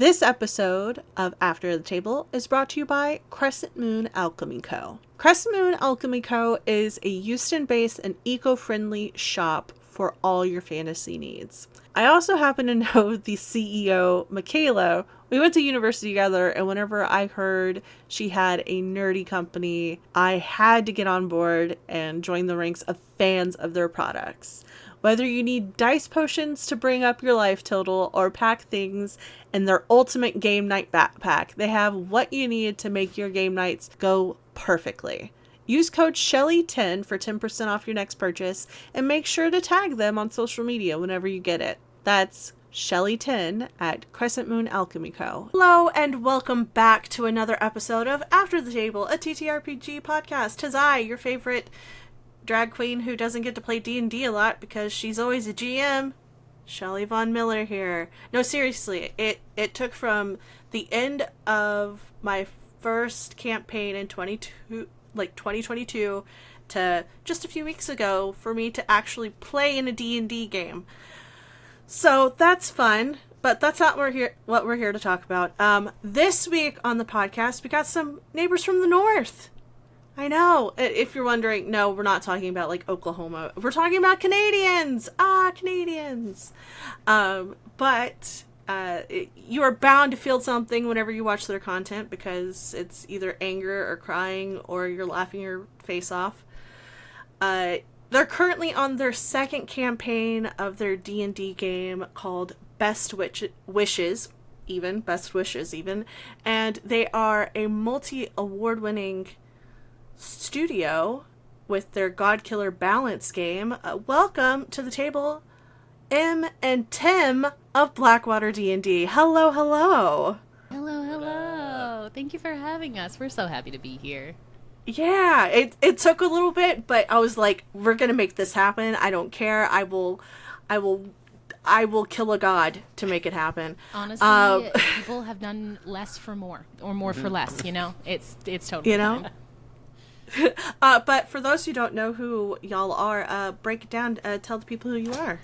This episode of After the Table is brought to you by Crescent Moon Alchemy Co. Crescent Moon Alchemy Co. is a Houston-based and eco-friendly shop for all your fantasy needs. I also happen to know the CEO, Michaela. We went to university together, and whenever I heard she had a nerdy company, I had to get on board and join the ranks of fans of their products. Whether you need dice potions to bring up your life total or pack things in their ultimate game night backpack, they have what you need to make your game nights go perfectly. Use code Shelly10 for 10% off your next purchase, and make sure to tag them on social media whenever you get it. That's Shelly10 at Crescent Moon Alchemy Co. Hello, and welcome back to another episode of After the Table, a TTRPG podcast. 'Tis I, your favorite drag queen who doesn't get to play D&D a lot because she's always a GM, Shelly Von Miller here. No, seriously, it took from the end of my first campaign in 2022 to just a few weeks ago for me to actually play in a D&D game. So that's fun, but that's not what we're here to talk about. This week on the podcast, we got some neighbors from the north. I know. If you're wondering, no, we're not talking about like Oklahoma. We're talking about Canadians. Canadians. But you are bound to feel something whenever you watch their content because it's either anger or crying or you're laughing your face off. They're currently on their second campaign of their D&D game called Best Wishes, and they are a multi-award-winning studio with their Godkiller Balance game. Welcome to the table, Em and Tim of BlackWaterDnD. Hello. Hello. Thank you for having us. We're so happy to be here. Yeah, it took a little bit, but I was like, we're gonna make this happen. I don't care. I will kill a god to make it happen. Honestly, people have done less for more, or more for less. You know, it's totally fine. But for those who don't know who y'all are, break it down. Tell the people who you are.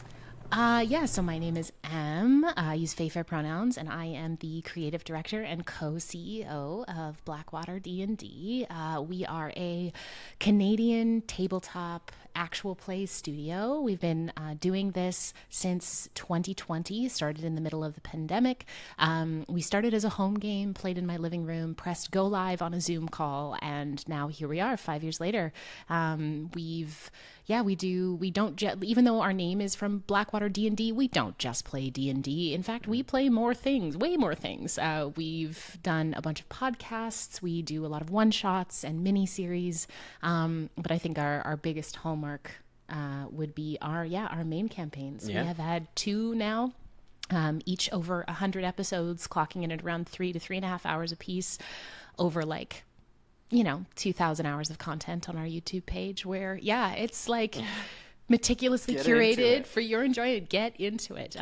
So my name is Em. I use fair pronouns, and I am the creative director and co-CEO of BlackWaterDnD. We are a Canadian tabletop actual play studio. We've been doing this since 2020, started in the middle of the pandemic. We started as a home game, played in my living room, pressed go live on a Zoom call, and now here we are 5 years later. We don't even though our name is from BlackWaterDnD, we don't just play D&D. In fact, we play more things, way more things. We've done a bunch of podcasts. We do a lot of one-shots and mini-series. But I think our biggest hallmark would be our main campaigns. Yeah. We have had 2 now, each over 100 episodes, clocking in at around 3 to 3.5 hours a piece, over 2,000 hours of content on our YouTube page where, it's like meticulously curated for your enjoyment. Get into it.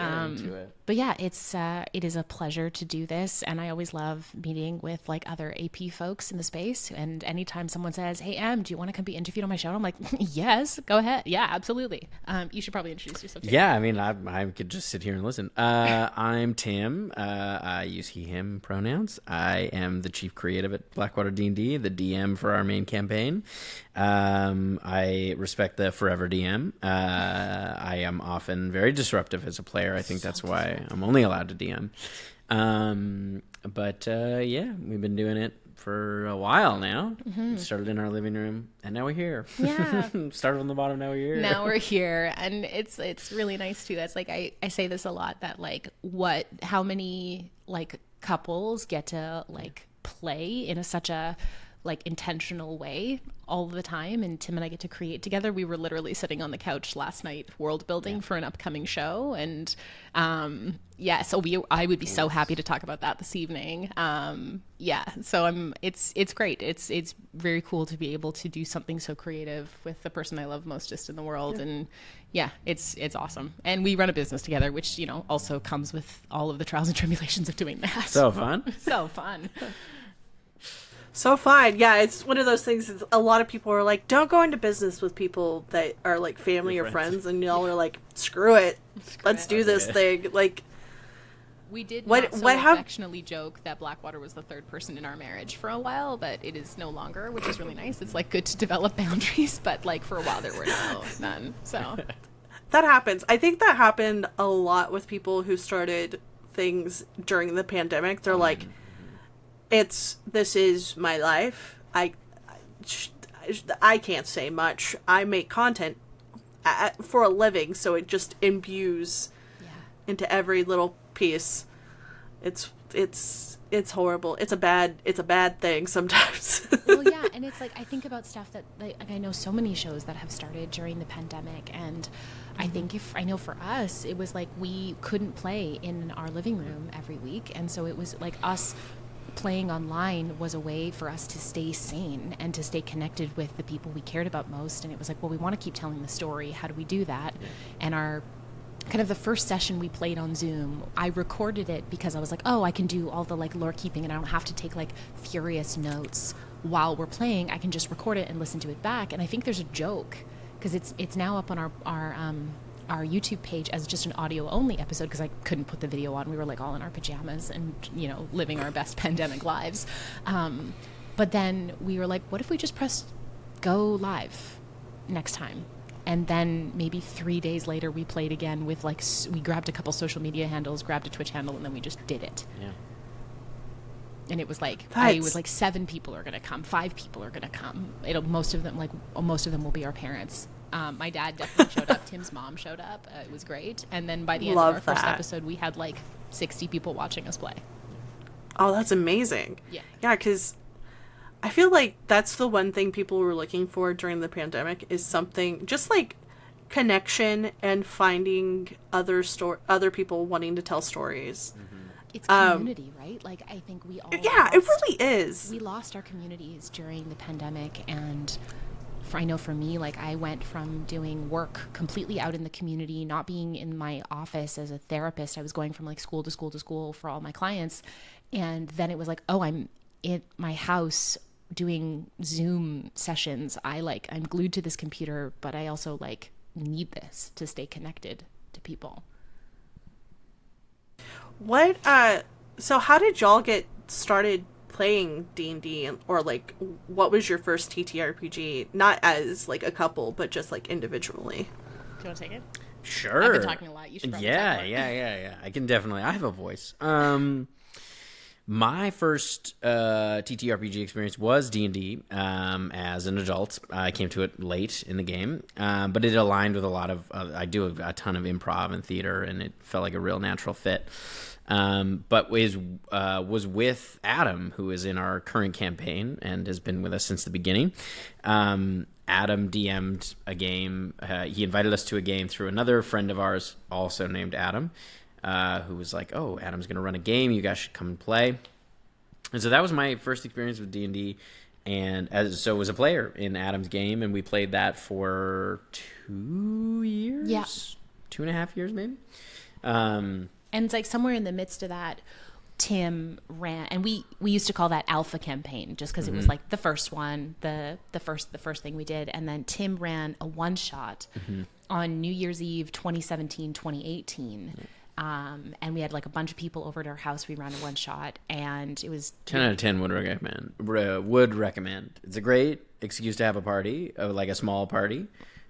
But it is a pleasure to do this. And I always love meeting with other AP folks in the space. And anytime someone says, "Hey, Em, do you want to come be interviewed on my show?" I'm like, yes, go ahead. Yeah, absolutely. You should probably introduce yourself too. Yeah, I mean, I could just sit here and listen. I'm Tim. I use he, him pronouns. I am the chief creative at BlackWaterDnD, the DM for our main campaign. I respect the forever DM. I am often very disruptive as a player. I think that's why I'm only allowed to DM. We've been doing it for a while now. Mm-hmm. Started in our living room, and now we're here. Yeah. Started from the bottom, now we're here. Now we're here, and it's really nice too. That's I say this a lot, that how many couples get to play in such a intentional way all the time, and Tim and I get to create together. We were literally sitting on the couch last night world building for an upcoming show, and I would be so happy to talk about that this evening. So it's great. It's very cool to be able to do something so creative with the person I love mostest in the world. And it's awesome. And we run a business together, which also comes with all of the trials and tribulations of doing that. So fun. So fine. Yeah, it's one of those things. A lot of people are like, don't go into business with people that are family or friends. And y'all are like, screw it. Let's do this thing. We did What- not so what hap- affectionately joke that Blackwater was the third person in our marriage for a while, but it is no longer, which is really nice. It's like good to develop boundaries, but like for a while there were none. So That happens. I think that happened a lot with people who started things during the pandemic. They're like, this is my life. I can't say much. I make content for a living, so it just imbues into every little piece. It's horrible. It's a bad thing sometimes. well, yeah, and it's like I think about stuff that like I know so many shows that have started during the pandemic, and I think I know for us it was like we couldn't play in our living room every week, and so it was like us playing online was a way for us to stay sane and to stay connected with the people we cared about most. And it was like, well, we want to keep telling the story. How do we do that? And our kind of the first session we played on Zoom, I recorded it because I was like, oh, I can do all the like lore keeping and I don't have to take like furious notes while we're playing. I can just record it and listen to it back. And I think there's a joke because it's now up on our YouTube page as just an audio only episode because I couldn't put the video on. We were like all in our pajamas and, you know, living our best pandemic lives. But then we were like, what if we just press go live next time? And then maybe 3 days later we played again with like, we grabbed a couple social media handles, grabbed a Twitch handle, and then we just did it. Yeah. And it was like, it was like 7 people are going to come, 5 people are going to come. Most of them will be our parents. My dad definitely showed up. Tim's mom showed up. It was great. And then by the end of our first episode, we had like 60 people watching us play. Oh, that's amazing. Yeah. Yeah, because I feel like that's the one thing people were looking for during the pandemic is something just like connection and finding other people wanting to tell stories. Mm-hmm. It's community, right? Like I think we all it really is. We lost our communities during the pandemic, and I know for me, like I went from doing work completely out in the community, not being in my office as a therapist. I was going from like school to school to school for all my clients, and then it was like, oh, I'm in my house doing Zoom sessions. I'm glued to this computer, but I also like need this to stay connected to people. What so how did y'all get started playing D&D, or like what was your first TTRPG, not as like a couple but just like individually? Do you want to take it? Sure. I've been talking a lot. You should probably talk more. Yeah. I have a voice. My first TTRPG experience was D&D as an adult. I came to it late in the game, but it aligned with a lot of I do a ton of improv and theater, and it felt like a real natural fit. But was with Adam, who is in our current campaign and has been with us since the beginning. Adam DM'd a game. He invited us to a game through another friend of ours, also named Adam, who was like, oh, Adam's going to run a game. You guys should come and play. And so that was my first experience with D&D. And so was a player in Adam's game, and we played that for 2 years? Yeah. 2.5 years, maybe? And it's like somewhere in the midst of that, Tim ran, and we used to call that Alpha Campaign just because it was like the first one, the first thing we did. And then Tim ran a one-shot on New Year's Eve 2017, 2018. And we had like a bunch of people over at our house. We ran a one shot, and it was 10 out of 10 would recommend. It's a great excuse to have a party, like a small party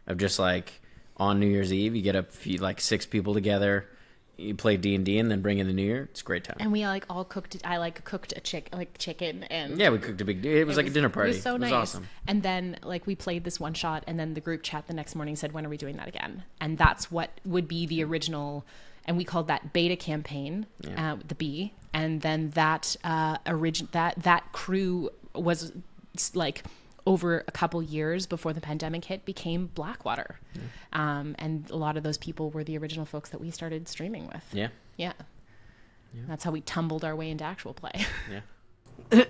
of just like on New Year's Eve, you get a few, like 6 people together, you play D&D and then bring in the New Year. It's a great time. And we like all cooked. I like cooked a chicken, and yeah, we cooked a big. It was like a dinner party. It was so nice. It was awesome. And then like we played this one shot, and then the group chat the next morning said, "When are we doing that again?" And that's what would be the original. And we called that beta campaign, the B. And then that that crew was like over a couple years before the pandemic hit became Blackwater. And a lot of those people were the original folks that we started streaming with. Yeah. That's how we tumbled our way into actual play.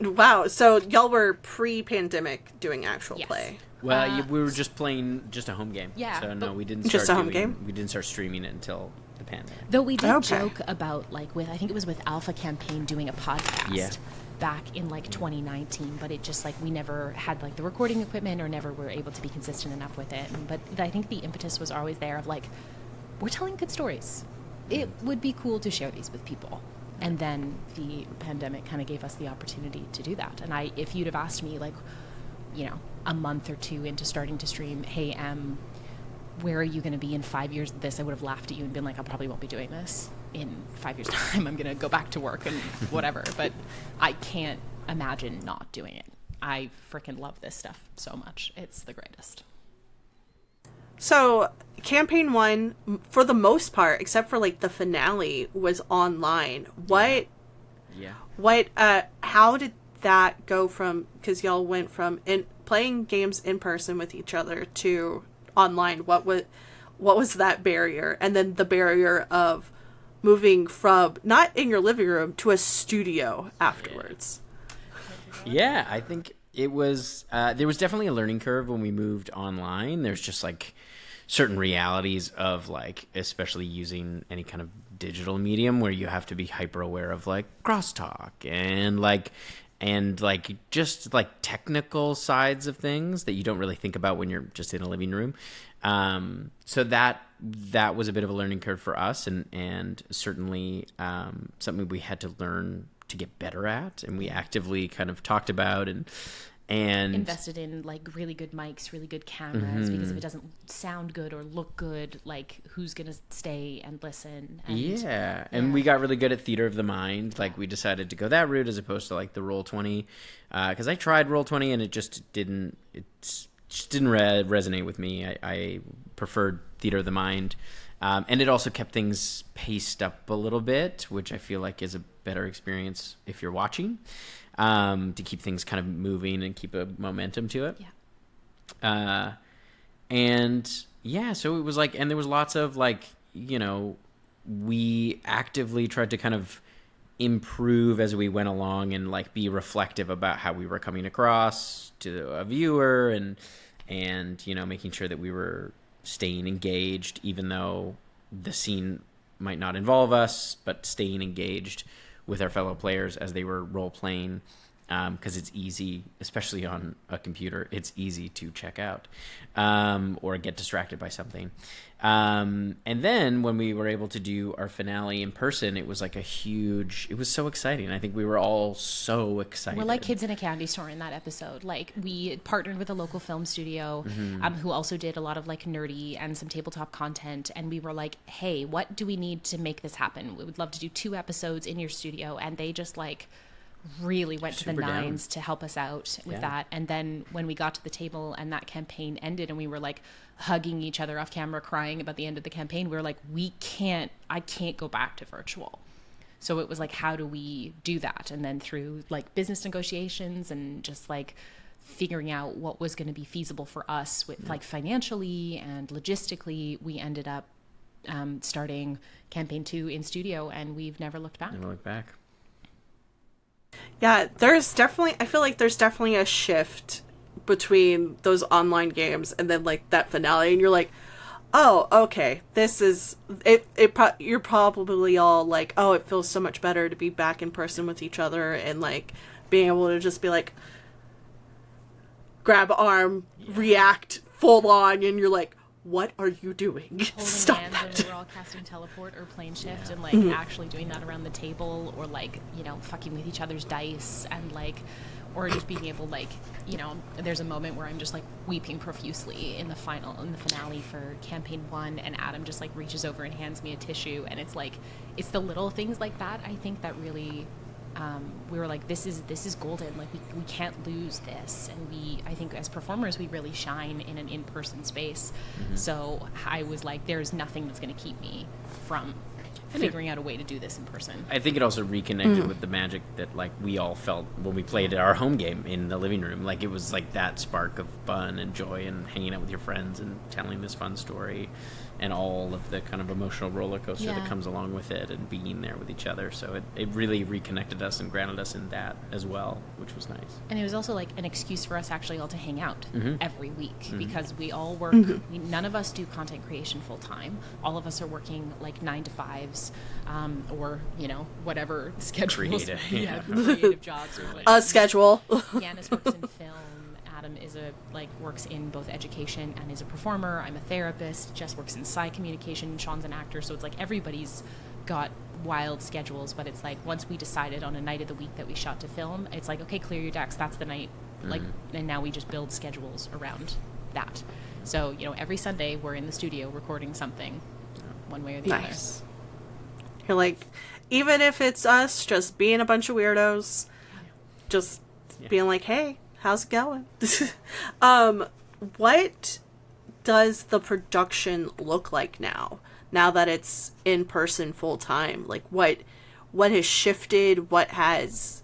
Wow. So y'all were pre-pandemic doing actual play. Well, we were just playing just a home game. Yeah. So no, we didn't just start a home game. We didn't start streaming it until the pandemic. Though we did joke about like I think it was with Alpha Campaign doing a podcast back in like 2019, but it just like we never had like the recording equipment or never were able to be consistent enough with it. But I think the impetus was always there of like, we're telling good stories. It would be cool to share these with people. And then the pandemic kind of gave us the opportunity to do that. And if you'd have asked me, like, a month or two into starting to stream, hey, where are you going to be in 5 years of this? I would have laughed at you and been like, I probably won't be doing this in 5 years' time. I'm going to go back to work and whatever. But I can't imagine not doing it. I freaking love this stuff so much. It's the greatest. So campaign 1, for the most part, except for like the finale, was online. How did that go from, because y'all went from playing games in person with each other to online? What was that barrier? And then the barrier of moving from not in your living room to a studio afterwards. Yeah, I think it was, there was definitely a learning curve when we moved online. There's just like certain realities of like, especially using any kind of digital medium where you have to be hyper aware of like crosstalk and just like technical sides of things that you don't really think about when you're just in a living room. So that was a bit of a learning curve for us, and certainly something we had to learn to get better at, and we actively kind of talked about and invested in like really good mics, really good cameras, because if it doesn't sound good or look good, like who's gonna stay and listen? And we got really good at theater of the mind. Like we decided to go that route as opposed to like the Roll20, because I tried Roll20 and it just didn't resonate with me. I preferred theater of the mind, and it also kept things paced up a little bit, which I feel like is a better experience if you're watching. To keep things kind of moving and keep a momentum to it. So it was like, and there was lots of like, we actively tried to kind of improve as we went along and like be reflective about how we were coming across to a viewer and making sure that we were staying engaged, even though the scene might not involve us, but staying engaged with our fellow players as they were role-playing, because it's easy, especially on a computer, it's easy to check out or get distracted by something. And then when we were able to do our finale in person, it was like it was so exciting. I think we were all so excited. We're like kids in a candy store in that episode. Like we partnered with a local film studio who also did a lot of like nerdy and some tabletop content. And we were like, hey, what do we need to make this happen? We would love to do 2 episodes in your studio. And they just like really went to the nines to help us out with that. And then when we got to the table and that campaign ended and we were like hugging each other off camera, crying about the end of the campaign, we were like, I can't go back to virtual. So it was like, how do we do that? And then through like business negotiations and just like figuring out what was going to be feasible for us with like financially and logistically, we ended up starting campaign 2 in studio, and we've never looked back. Yeah, I feel like there's definitely a shift between those online games and then like that finale, and you're like, oh, okay, this is it. You're probably all like, oh, it feels so much better to be back in person with each other and like being able to just be like, grab arm, react full on, and you're like, what are you doing? Holding Stop hands that. when we're all casting teleport or plane shift and like actually doing that around the table, or like, fucking with each other's dice, and like, or just being able like, there's a moment where I'm just like weeping profusely in the finale for campaign 1, and Adam just like reaches over and hands me a tissue, and it's like, it's the little things like that, I think, that really we were like, this is golden. Like we can't lose this. And I think as performers, we really shine in an in-person space. So I was like, there's nothing that's going to keep me from figuring out a way to do this in person. I think it also reconnected with the magic that like we all felt when we played our home game in the living room. Like it was like that spark of fun and joy and hanging out with your friends and telling this fun story and all of the kind of emotional roller coaster that comes along with it, and being there with each other. So it really reconnected us and grounded us in that as well, which was nice. And it was also like an excuse for us actually all to hang out every week, because we all work, none of us do content creation full time. All of us are working like 9 to 5s, or, whatever schedules. Creative jobs. Or like, Schedule. Yanis works in film. Adam works in both education and is a performer. I'm a therapist. Jess works in communication. Sean's an actor. So it's like everybody's got wild schedules, but it's like once we decided on a night of the week that we shot to film, it's like, okay, clear your decks, that's the night. Like, and now we just build schedules around that. So, you know, every Sunday we're in the studio recording something, one way or the other. You're like, even if it's us just being a bunch of weirdos, just being like, hey, how's it going? What does the production look like now that it's in person full time? Like, what has shifted? What has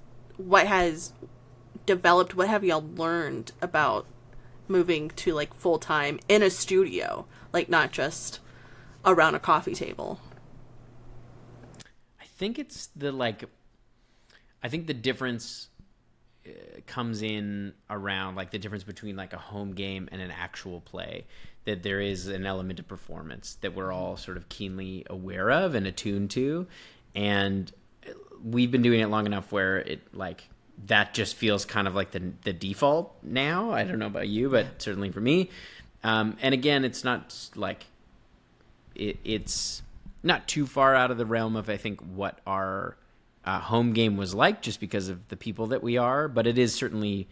developed? What have y'all learned about moving to like full time in a studio, like not just around a coffee table? I think it's I think the difference comes in around like the difference between like a home game and an actual play, that there is an element of performance that we're all sort of keenly aware of and attuned to. And we've been doing it long enough where it like that just feels kind of like the default now. I don't know about you, but certainly for me. And again, it's not like it's not too far out of the realm of, I think, what our home game was like, just because of the people that we are, but it is certainly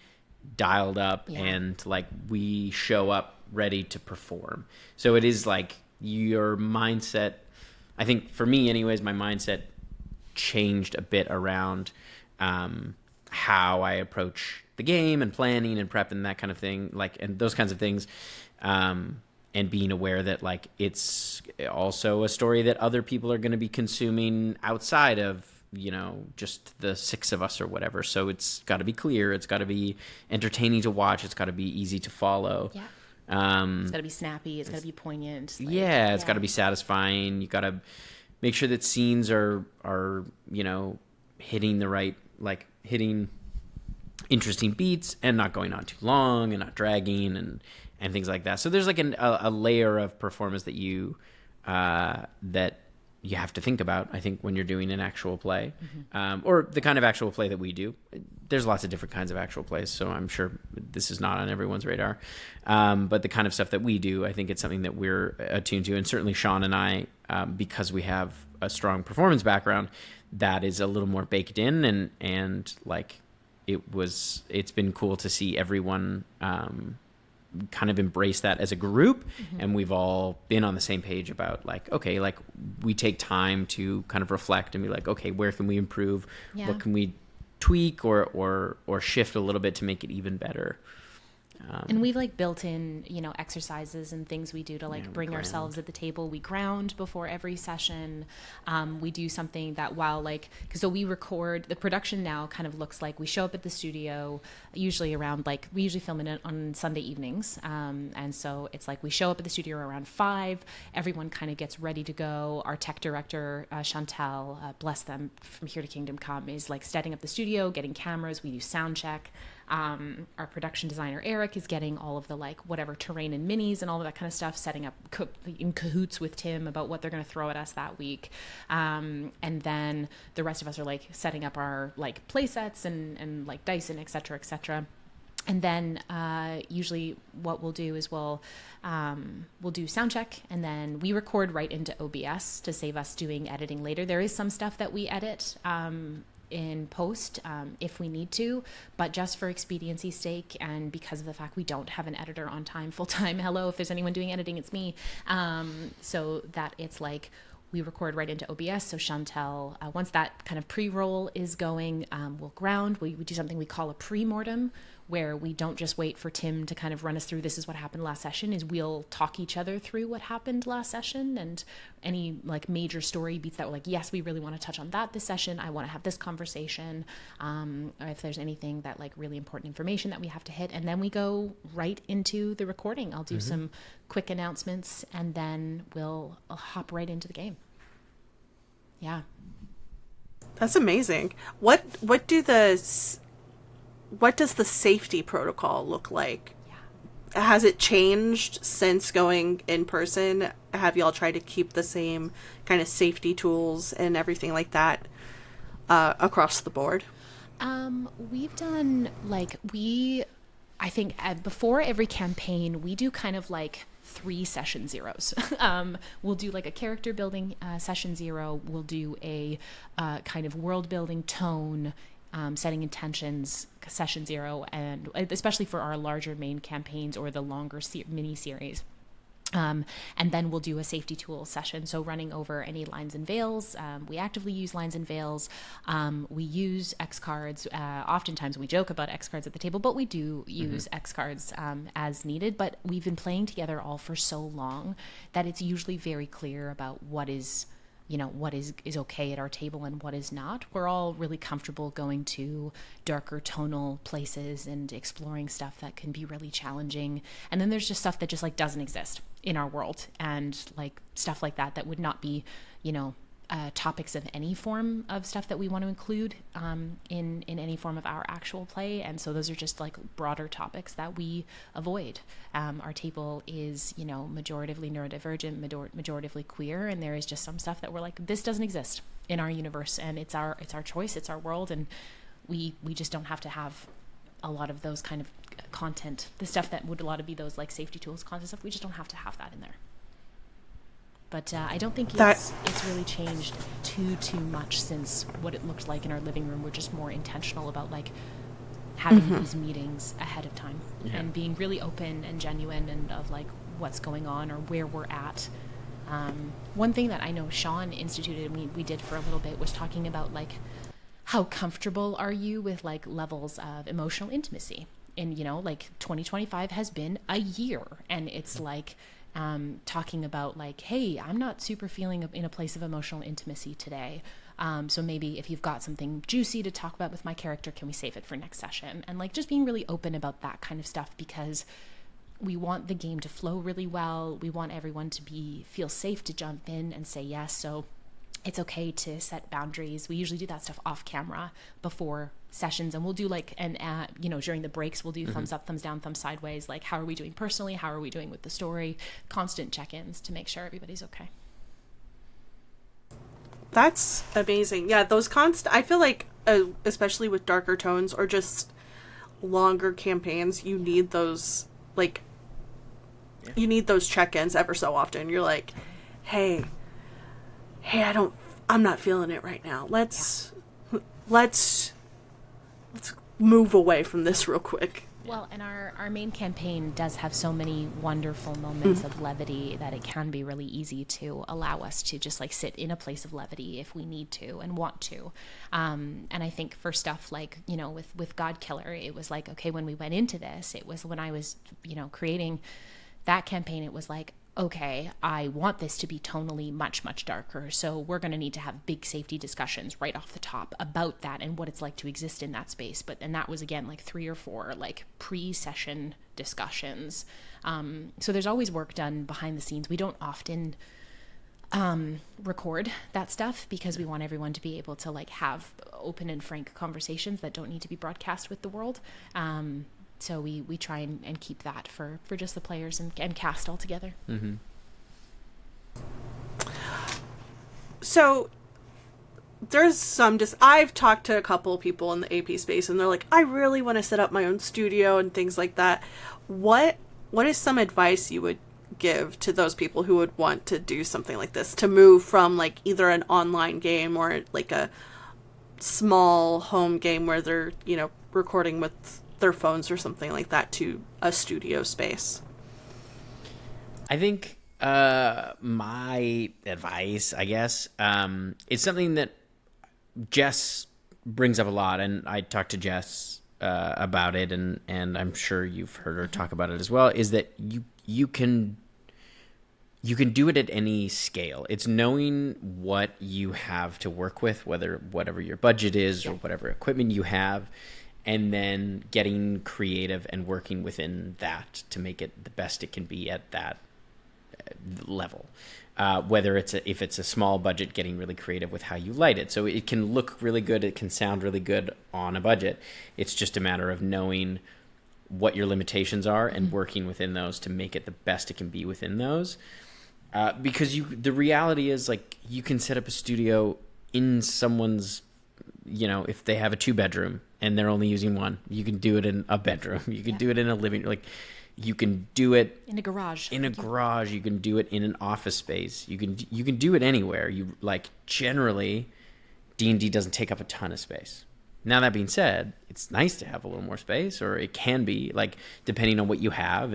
dialed up and like we show up ready to perform. So it is like your mindset, I think for me anyways, my mindset changed a bit around how I approach the game and planning and prep and that kind of thing, like, and those kinds of things. And being aware that like it's also a story that other people are going to be consuming outside of, you know, just the six of us or whatever. So it's got to be clear. It's got to be entertaining to watch. It's got to be easy to follow. Yeah. It's got to be snappy. It's got to be poignant. Like, it's got to be satisfying. You got to make sure that scenes are, you know, hitting the right, like hitting interesting beats and not going on too long and not dragging and things like that. So there's like a layer of performance that you have to think about, I think, when you're doing an actual play, or the kind of actual play that we do. There's lots of different kinds of actual plays, so I'm sure this is not on everyone's radar. But the kind of stuff that we do, I think it's something that we're attuned to. And certainly Sean and I, because we have a strong performance background, that is a little more baked in. And like it's been cool to see everyone kind of embrace that as a group, and we've all been on the same page about like, okay, like we take time to kind of reflect and be like, okay, where can we improve? What can we tweak or shift a little bit to make it even better? And we've like built in, you know, exercises and things we do to like bring ourselves at the table. We ground before every session. We do something that while like, so we record, the production now kind of looks like we show up at the studio usually around like, we usually film it on Sunday evenings. And so it's like we show up at the studio around 5, everyone kind of gets ready to go. Our tech director, Chantal, bless them, from Here to Kingdom Come, is like setting up the studio, getting cameras. We do sound check. Our production designer, Eric, is getting all of the like whatever terrain and minis and all of that kind of stuff, setting up in cahoots with Tim about what they're going to throw at us that week. And then the rest of us are like setting up our like play sets and like dice and et cetera, et cetera. And then usually what we'll do is we'll do sound check, and then we record right into OBS to save us doing editing later. There is some stuff that we edit in post if we need to, but just for expediency's sake and because of the fact we don't have an editor on time full time, hello, if there's anyone doing editing, it's me, so that it's like we record right into OBS. So Chantel, once that kind of pre-roll is going, we'll ground. We do something we call a pre-mortem, where we don't just wait for Tim to kind of run us through this is what happened last session, is we'll talk each other through what happened last session and any like major story beats that were like, yes, we really want to touch on that this session. I want to have this conversation. Or if there's anything that like really important information that we have to hit, and then we go right into the recording. I'll do some quick announcements and then we'll hop right into the game. Yeah. That's amazing. What does the safety protocol look like? Yeah. Has it changed since going in person? Have y'all tried to keep the same kind of safety tools and everything like that across the board? We've done like I think before every campaign, we do kind of like 3 session zeros. We'll do like a character building session 0. We'll do a kind of world building tone, setting intentions session 0, and especially for our larger main campaigns or the longer mini series. And then we'll do a safety tool session. So running over any lines and veils. We actively use lines and veils. We use X cards. Oftentimes we joke about X cards at the table, but we do use X cards as needed. But we've been playing together all for so long that it's usually very clear about what is okay at our table and what is not. We're all really comfortable going to darker tonal places and exploring stuff that can be really challenging. And then there's just stuff that just like doesn't exist in our world, and like stuff like that would not be, topics of any form of stuff that we want to include in any form of our actual play. And so those are just like broader topics that we avoid. Our table is, majoritively neurodivergent, majoritively queer, and there is just some stuff that we're like, this doesn't exist in our universe, and it's our choice, it's our world, and we just don't have to have a lot of those kind of content. The stuff that would a lot of be those like safety tools content stuff, we just don't have to have that in there. But I don't think it's really changed too much since what it looked like in our living room. We're just more intentional about like having these meetings ahead of time and being really open and genuine and of like what's going on or where we're at. One thing that I know Sean instituted and we did for a little bit was talking about like how comfortable are you with like levels of emotional intimacy. And like 2025 has been a year, and it's like talking about like, hey, I'm not super feeling in a place of emotional intimacy today. So maybe if you've got something juicy to talk about with my character, can we save it for next session? And like just being really open about that kind of stuff, because we want the game to flow really well. We want everyone to feel safe to jump in and say yes. So it's okay to set boundaries. We usually do that stuff off camera before sessions, and we'll do like during the breaks we'll do thumbs up, thumbs down, thumbs sideways, like how are we doing personally, how are we doing with the story, constant check-ins to make sure everybody's okay. That's amazing. Yeah, those I feel like especially with darker tones or just longer campaigns, you need those you need those check-ins ever so often. You're like, hey, I'm not feeling it right now. Let's move away from this real quick. Well, and our main campaign does have so many wonderful moments of levity that it can be really easy to allow us to just like sit in a place of levity if we need to and want to. And I think for stuff like, with Godkiller, it was like, okay, when we went into this, it was when I was, creating that campaign, it was like, okay, I want this to be tonally much, much darker. So we're going to need to have big safety discussions right off the top about that and what it's like to exist in that space. And that was, again, like 3 or 4 like pre-session discussions. So there's always work done behind the scenes. We don't often record that stuff because we want everyone to be able to like have open and frank conversations that don't need to be broadcast with the world. So we try and keep that for just the players and cast all together. Mm-hmm. So there's I've talked to a couple of people in the AP space, and they're like, I really want to set up my own studio and things like that. What is some advice you would give to those people who would want to do something like this, to move from like either an online game or like a small home game where they're, recording with their phones or something like that to a studio space? I think my advice, I guess, is something that Jess brings up a lot, and I talked to Jess about it, and I'm sure you've heard her talk about it as well, is that you can do it at any scale. It's knowing what you have to work with, whatever your budget is or whatever equipment you have, and then getting creative and working within that to make it the best it can be at that level. Whether if it's a small budget, getting really creative with how you light it. So it can look really good, it can sound really good on a budget. It's just a matter of knowing what your limitations are and working within those to make it the best it can be within those. Because the reality is, like, you can set up a studio in someone's, if they have a 2-bedroom and they're only using one, you can do it in a bedroom. You can do it in a living room. Like, You can do it in a garage. In a garage, you can do it in an office space. You can do it anywhere. You like generally, D&D doesn't take up a ton of space. Now that being said, it's nice to have a little more space, or it can be like depending on what you have,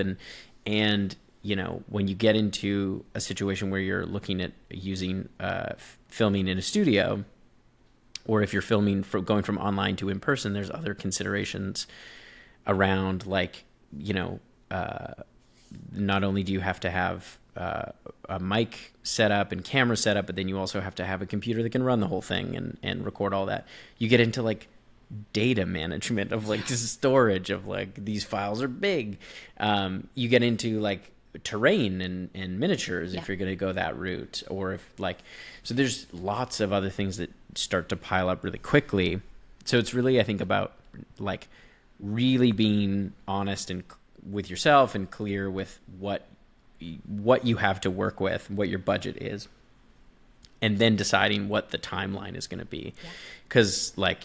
and you know, when you get into a situation where you're looking at using filming in a studio, or if you're filming going from online to in person, there's other considerations around, like, you know, not only do you have to have a mic set up and camera set up, but then you also have to have a computer that can run the whole thing and record all that. You get into like data management of like storage of like these files are big. You get into like terrain and miniatures if you're going to go that route, or if like, so there's lots of other things that start to pile up really quickly. So it's really, I think, about like really being honest and with yourself and clear with what you have to work with, what your budget is, and then deciding what the timeline is going to be. Because like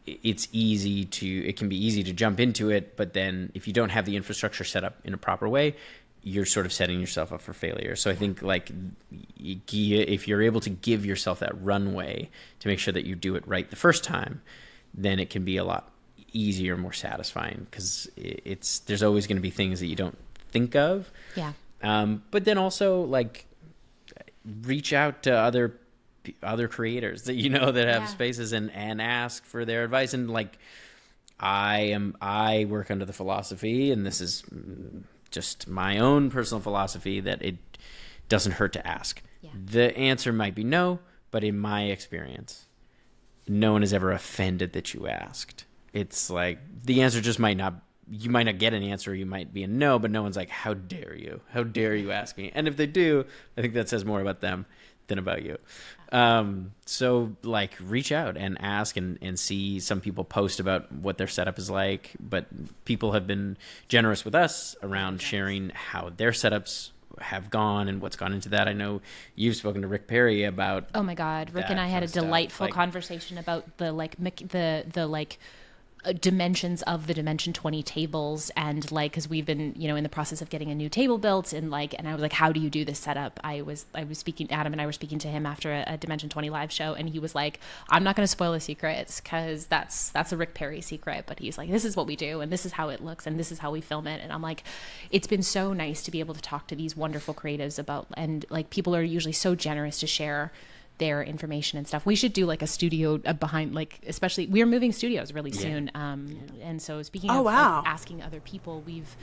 it can be easy to jump into it, but then if you don't have the infrastructure set up in a proper way, you're sort of setting yourself up for failure. So I think like if you're able to give yourself that runway to make sure that you do it right the first time, then it can be a lot easier, more satisfying, because there's always going to be things that you don't think of. Yeah. But then also like reach out to other creators that you know that have spaces and ask for their advice. And like I work under the philosophy, and this is just my own personal philosophy, that it doesn't hurt to ask. Yeah. The answer might be no, but in my experience, no one is ever offended that you asked. It's like the answer just you might not get an answer, you might be a no, but no one's like, how dare you? How dare you ask me? And if they do, I think that says more about them than about you. So like reach out and ask and see. Some people post about what their setup is like, but people have been generous with us around sharing how their setups have gone and what's gone into that. I know you've spoken to Rick Perry about. Oh my God. Rick and I had a delightful conversation about the dimensions of the Dimension 20 tables, and like, because we've been, you know, in the process of getting a new table built, and like, and I was like, how do you do this setup? I was speaking, Adam and I were speaking to him after a Dimension 20 live show, and he was like, I'm not going to spoil the secrets because that's a Rick Perry secret, but he's like, this is what we do, and this is how it looks, and this is how we film it. And I'm like, it's been so nice to be able to talk to these wonderful creatives about, and like, people are usually so generous to share their information and stuff. We should do like a studio behind, like, especially we're moving studios really soon. And so speaking of asking other people, we've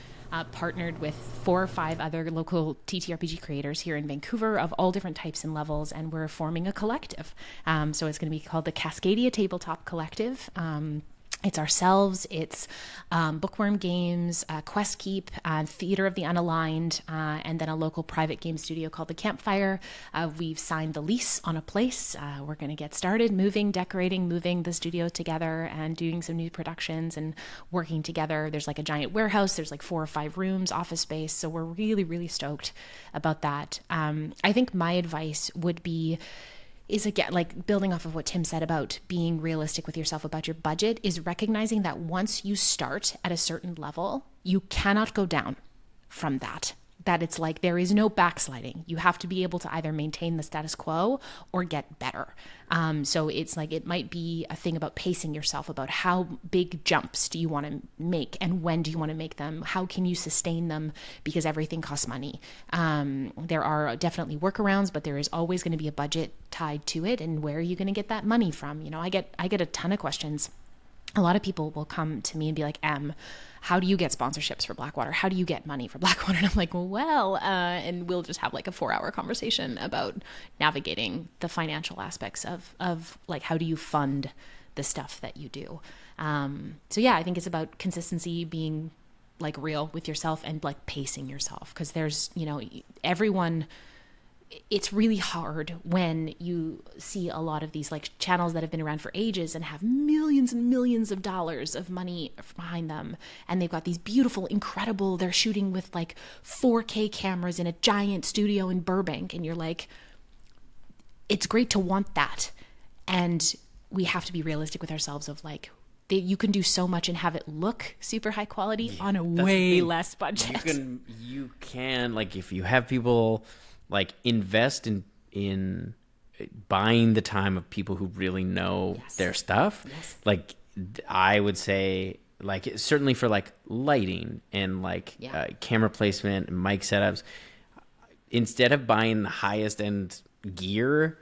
partnered with 4 or 5 other local TTRPG creators here in Vancouver of all different types and levels, and we're forming a collective. So it's going to be called the Cascadia Tabletop Collective. It's ourselves, it's Bookworm Games, Quest Keep, Theater of the Unaligned, and then a local private game studio called The Campfire. We've signed the lease on a place. We're going to get started moving the studio together and doing some new productions and working together. There's like a giant warehouse. There's like 4 or 5 rooms, office space. So we're really, really stoked about that. I think my advice would be, is again, like building off of what Tim said about being realistic with yourself about your budget, is recognizing that once you start at a certain level, you cannot go down from that. That it's like there is no backsliding. You have to be able to either maintain the status quo or get better. So it's like, it might be a thing about pacing yourself, about how big jumps do you want to make and when do you want to make them? How can you sustain them? Because everything costs money. There are definitely workarounds, but there is always going to be a budget tied to it. And where are you going to get that money from? You know, I get a ton of questions. A lot of people will come to me and be like, how do you get sponsorships for Blackwater? How do you get money for Blackwater? And I'm like, and we'll just have like a 4-hour conversation about navigating the financial aspects of like, how do you fund the stuff that you do? So yeah, I think it's about consistency, being like real with yourself and like pacing yourself. Cause there's, you know, it's really hard when you see a lot of these like channels that have been around for ages and have millions and millions of dollars of money behind them. And they've got these beautiful, incredible, they're shooting with like 4K cameras in a giant studio in Burbank. And you're like, it's great to want that. And we have to be realistic with ourselves of like, you can do so much and have it look super high quality on a That's way the thing. less budget. You can like, if you have people like invest in buying the time of people who really know their stuff. Yes. Like, I would say, like, certainly for like lighting and like camera placement and mic setups, instead of buying the highest end gear,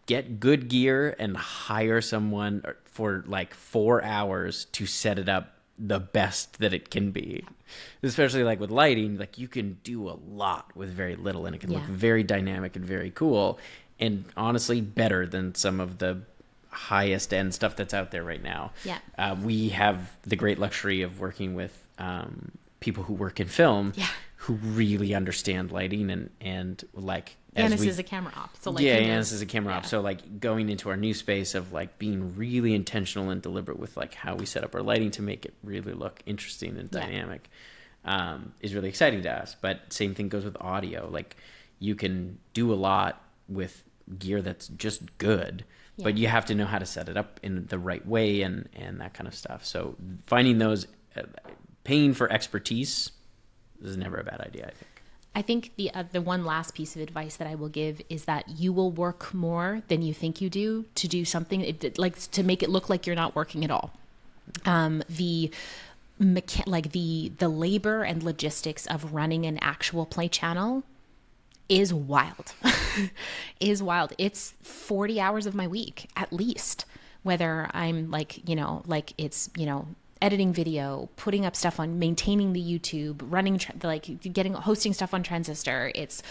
get good gear and hire someone for like 4 hours to set it up the best that it can be. Especially like with lighting, like you can do a lot with very little, and it can look very dynamic and very cool, and honestly better than some of the highest end stuff that's out there right now. We have the great luxury of working with people who work in film who really understand lighting, and like Yanis is a camera op. So like Yanis is a camera op. So like going into our new space of like being really intentional and deliberate with like how we set up our lighting to make it really look interesting and dynamic is really exciting to us. But same thing goes with audio. Like you can do a lot with gear that's just good, but you have to know how to set it up in the right way and that kind of stuff. So finding those, paying for expertise is never a bad idea, I think. I think the one last piece of advice that I will give is that you will work more than you think you do to do something, like to make it look like you're not working at all. The labor and logistics of running an actual play channel is wild. Is wild. It's 40 hours of my week at least, whether I'm like, like it's, editing video, putting up stuff on, maintaining the YouTube, running, hosting stuff on Transistor. It's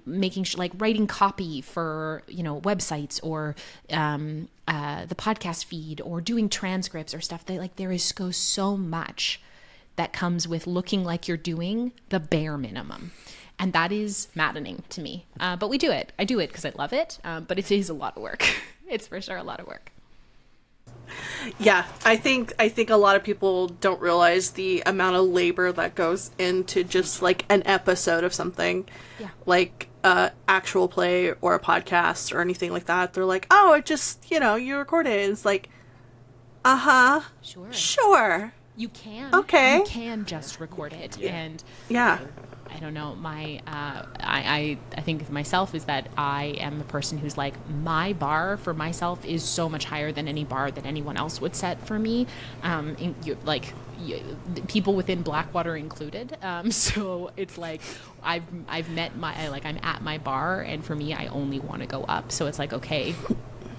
making writing copy for, websites or the podcast feed, or doing transcripts or stuff. There is so much that comes with looking like you're doing the bare minimum. And that is maddening to me. But we do it. I do it because I love it. But it is a lot of work. It's for sure a lot of work. Yeah, I think a lot of people don't realize the amount of labor that goes into just like an episode of something, like actual play or a podcast or anything like that. They're like, oh, it just, you record it. It's like, sure. You can. Okay. You can just record it. And I don't know, I think myself is that I am the person who's like, my bar for myself is so much higher than any bar that anyone else would set for me. People within Blackwater included. So it's like, I've met I'm at my bar, and for me, I only want to go up. So it's like, okay,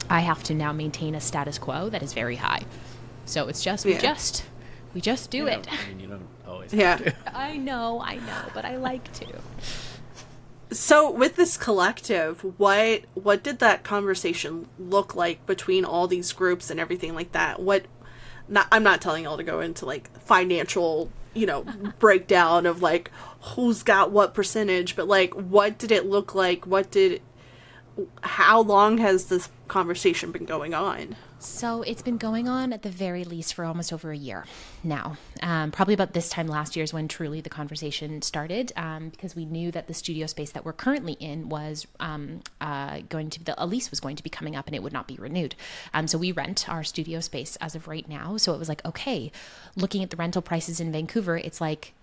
I have to now maintain a status quo that is very high. So it's just, we just do it. I mean, you don't always have to. I know, but I like to. So with this collective, what did that conversation look like between all these groups and everything like that? I'm not telling y'all to go into like financial, breakdown of like who's got what percentage, but like what did it look like? How long has this conversation been going on? So it's been going on at the very least for almost over a year now. Probably about this time last year is when truly the conversation started, because we knew that the studio space that we're currently in was the lease was going to be coming up and it would not be renewed. So we rent our studio space as of right now. So it was like, okay, looking at the rental prices in Vancouver, it's like,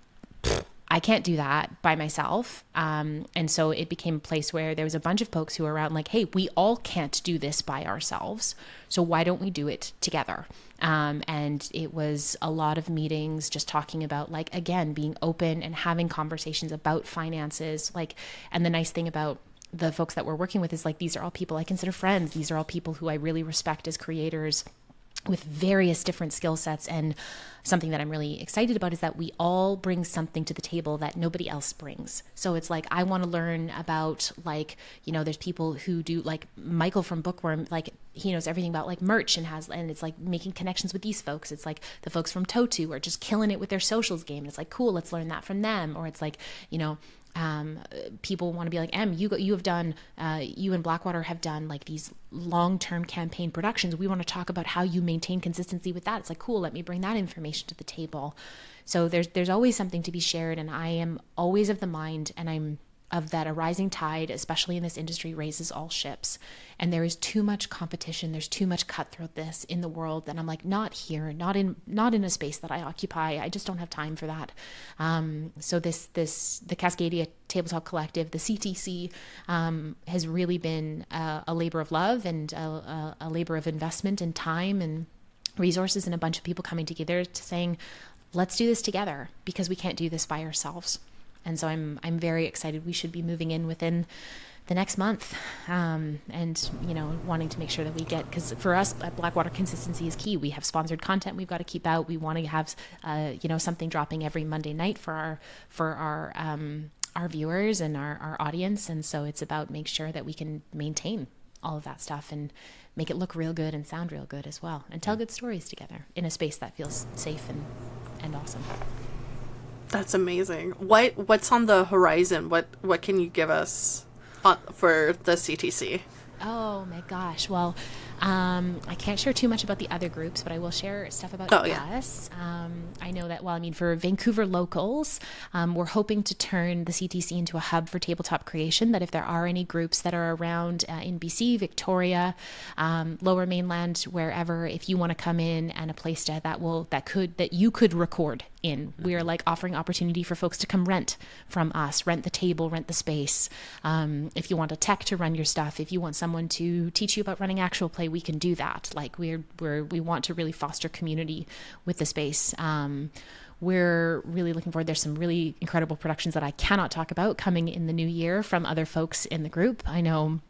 I can't do that by myself. And so it became a place where there was a bunch of folks who were around like, hey, we all can't do this by ourselves. So why don't we do it together? And it was a lot of meetings just talking about like, again, being open and having conversations about finances. And the nice thing about the folks that we're working with is like, these are all people I consider friends. These are all people who I really respect as creators with various different skill sets. And something that I'm really excited about is that we all bring something to the table that nobody else brings. So it's like, I want to learn about there's people who do like Michael from Bookworm, like he knows everything about like merch and it's like making connections with these folks. It's like the folks from Totu are just killing it with their socials game. And it's like, cool, let's learn that from them. Or it's like, people want to be like, you have done, you and Blackwater have done like these long-term campaign productions. We want to talk about how you maintain consistency with that. It's like, cool, let me bring that information to the table. So there's always something to be shared. And I am always of the mind, and I'm that a rising tide, especially in this industry, raises all ships. And there is too much competition. There's too much cutthroatness in the world. And I'm like, not here, not in a space that I occupy. I just don't have time for that. So the Cascadia Tabletop Collective, the CTC, has really been a labor of love and a labor of investment and time and resources, and a bunch of people coming together to saying, let's do this together, because we can't do this by ourselves. And so I'm very excited. We should be moving in within the next month, and wanting to make sure that we get, because for us at Blackwater, consistency is key. We have sponsored content we've got to keep out. We want to have something dropping every Monday night for our viewers and our audience. And so it's about make sure that we can maintain all of that stuff and make it look real good and sound real good as well, and tell good stories together in a space that feels safe and awesome. That's amazing. What's on the horizon? What can you give us for the CTC? Oh my gosh. Well, I can't share too much about the other groups, but I will share stuff about us. I know that, for Vancouver locals, we're hoping to turn the CTC into a hub for tabletop creation, that if there are any groups that are around in BC, Victoria, Lower Mainland, wherever, if you want to come in and a place that you could record in, we're like offering opportunity for folks to come rent from us, rent the table, rent the space. If you want a tech to run your stuff, if you want someone to teach you about running actual play, we can do that. Like we want to really foster community with the space. We're really looking forward. There's some really incredible productions that I cannot talk about coming in the new year from other folks in the group. I know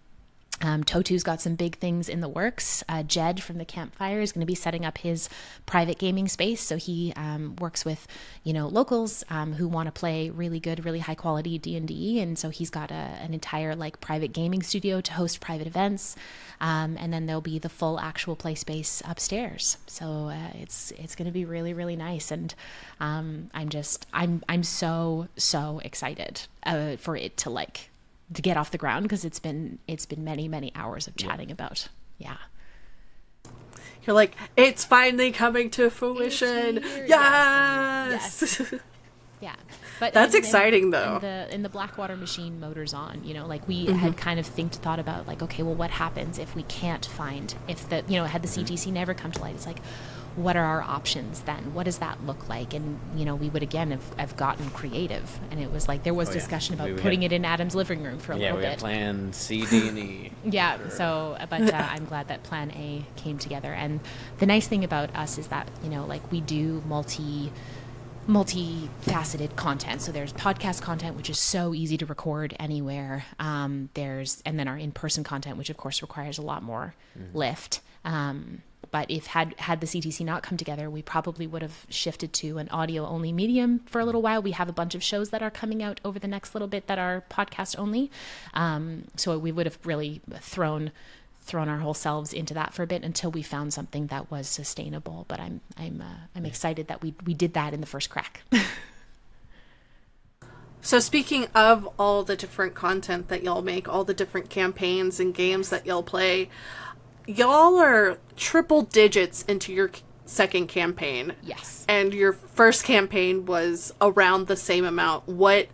Totu's got some big things in the works. Jed from the Campfire is going to be setting up his private gaming space. So he works with, locals who want to play really good, really high quality D&D. And so he's got an entire private gaming studio to host private events. And then there'll be the full actual play space upstairs. So it's going to be really, really nice. And I'm so excited for it to get off the ground, because it's been many hours of chatting about. Yeah. You're like, it's finally coming to fruition. Yes. Yeah. But that's exciting though. In the Blackwater machine motors on, we had kind of thought about okay, well, what happens if we can't find, if had the CTC never come to light? It's what are our options then? What does that look like? And, we would again have gotten creative. And it was there was discussion about putting it in Adam's living room for a little bit. Yeah, we had plan C, D, and E. Yeah, so, but I'm glad that plan A came together. And the nice thing about us is that, we do multifaceted content. So there's podcast content, which is so easy to record anywhere. And then our in-person content, which of course requires a lot more lift. But if had the CTC not come together, we probably would have shifted to an audio only medium for a little while. We have a bunch of shows that are coming out over the next little bit that are podcast only. So we would have really thrown our whole selves into that for a bit until we found something that was sustainable. But I'm excited that we did that in the first crack. So speaking of all the different content that y'all make, all the different campaigns and games that y'all play, y'all are triple digits into your second campaign. Yes. And your first campaign was around the same amount. What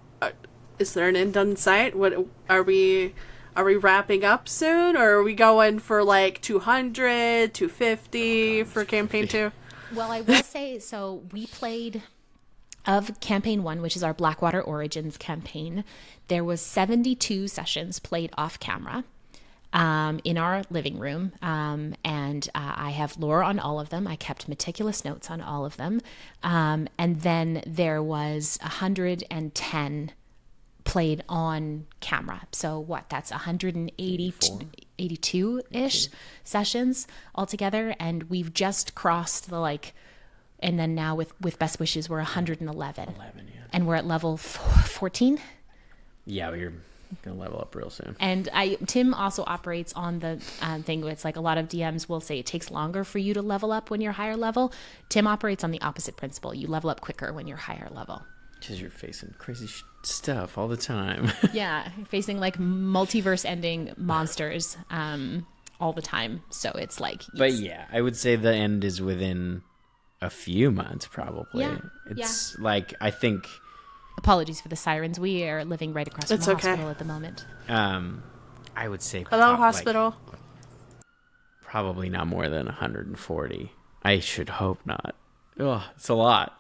is there an end in sight? What are we wrapping up soon, or are we going for 200, 250 for campaign 2? Well, I will say, so we played of campaign 1, which is our Blackwater Origins campaign. There was 72 sessions played off camera. In our living room, and I have lore on all of them. I kept meticulous notes on all of them, and then there was 110 played on camera. So that's 182-ish sessions altogether, and we've just crossed the and then now with Best Wishes we're 111. And we're at level 14. Yeah, we're gonna level up real soon. And Tim also operates on the thing where it's a lot of DMs will say it takes longer for you to level up when you're higher level. Tim operates on the opposite principle. You level up quicker when you're higher level. Because you're facing crazy stuff all the time. Yeah, facing multiverse ending monsters all the time. So it's But yeah, I would say the end is within a few months probably. Yeah. It's I think Apologies for the sirens. We are living right across from the hospital at the moment. I would say hello, hospital. Probably not more than 140. I should hope not. Oh, it's a lot.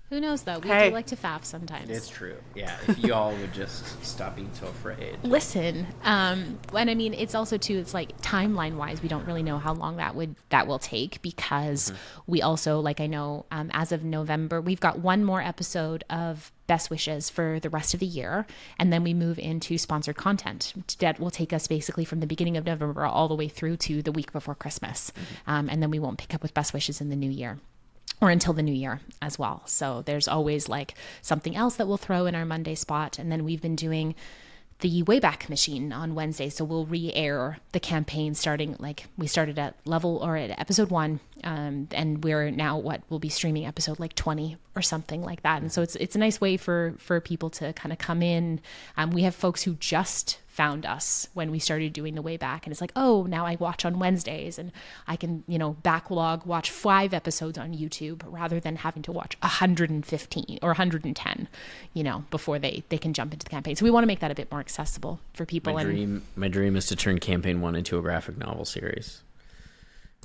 Who knows, though? We do like to faff sometimes. It's true. Yeah, if you all would just stop being so afraid. Listen, and I mean, it's also, too, it's like timeline-wise, we don't really know how long that will take because we also, like I know, as of November, we've got one more episode of Best Wishes for the rest of the year, and then we move into sponsored content. That will take us basically from the beginning of November all the way through to the week before Christmas, and then we won't pick up with Best Wishes in the new year. Or until the new year as well. So there's always like something else that we'll throw in our Monday spot. And then we've been doing the Wayback Machine on Wednesday. So we'll re-air the campaign starting, like we started at episode 1. And we're now we'll be streaming episode like 20 or something like that. And so it's a nice way for people to kind of come in. We have folks who just found us when we started doing the Wayback, and it's like, oh, now I watch on Wednesdays and I can, backlog watch 5 episodes on YouTube rather than having to watch 115 or 110, before they can jump into the campaign. So we want to make that a bit more accessible for people. My dream is to turn campaign 1 into a graphic novel series.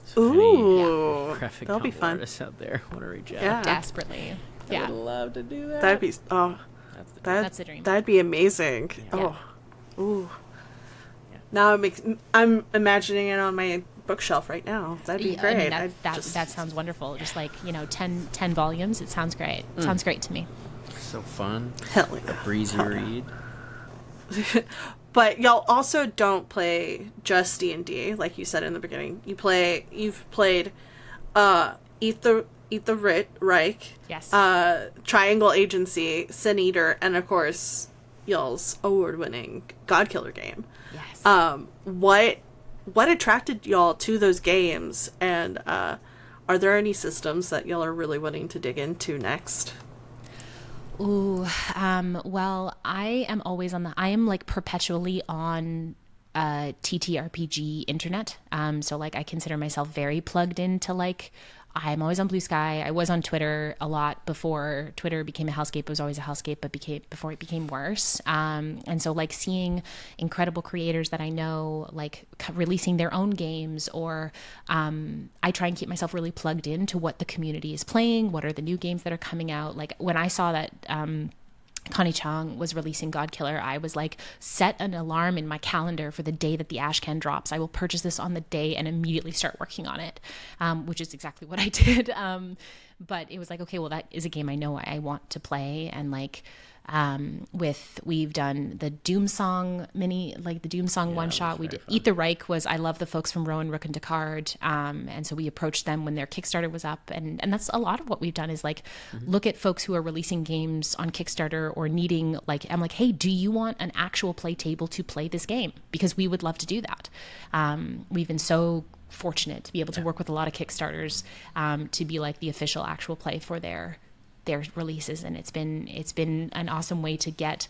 So ooh, graphic that'll be fun. Artists out there want to reach out. Yeah. Desperately. I would love to do that. That'd be that's the dream. That'd be amazing. Yeah. Oh, ooh. Yeah. Now I'm imagining it on my bookshelf right now. That'd be great. I mean, that sounds wonderful. Just like 10 volumes. It sounds great. Sounds great to me. So fun. Hell yeah. A breezy read. But y'all also don't play just D&D, like you said in the beginning. You've played Eat the Reich, yes, Triangle Agency, Sin Eater, and of course y'all's award-winning Godkiller game. Yes. What attracted y'all to those games, and are there any systems that y'all are really wanting to dig into next? Ooh, well, I am like perpetually on TTRPG internet. So like I consider myself very plugged into I'm always on Blue Sky. I was on Twitter a lot before Twitter became a hellscape. It was always a hellscape, but before it became worse. And so seeing incredible creators that I know, releasing their own games, or I try and keep myself really plugged into what the community is playing. What are the new games that are coming out? When I saw that Connie Chung was releasing Godkiller, I was set an alarm in my calendar for the day that the Ashcan drops. I will purchase this on the day and immediately start working on it, which is exactly what I did. But it was okay, well, that is a game I know I want to play. And we've done the Doom Song the Doom Song one shot. We did Eat the Reich I love the folks from Rowan, Rook and Descartes. And so we approached them when their Kickstarter was up. And that's a lot of what we've done is look at folks who are releasing games on Kickstarter or needing, I'm hey, do you want an actual play table to play this game? Because we would love to do that. We've been so fortunate to be able to work with a lot of Kickstarters, to be the official actual play for their releases, and it's been an awesome way to get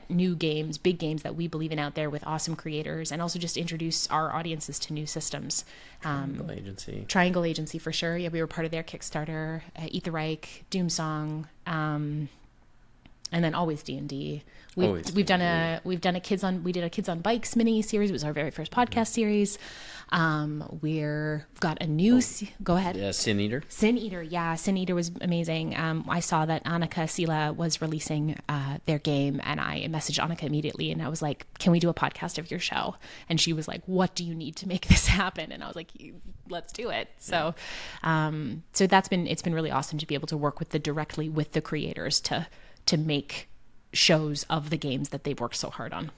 new games, big games that we believe in out there with awesome creators, and also just introduce our audiences to new systems. Triangle Agency for sure. Yeah, we were part of their Kickstarter. Eat the Reich, Doom Song, and then always D&D. We did a Kids on Bikes mini series. It was our very first podcast series. We've got a new. Go ahead. Yeah, Sin Eater. Yeah, Sin Eater was amazing. I saw that Annika Sila was releasing their game, and I messaged Annika immediately, and I was like, "Can we do a podcast of your show?" And she was like, "What do you need to make this happen?" And I was like, "Let's do it." So, so it's been really awesome to be able to work directly with the creators to make shows of the games that they've worked so hard on.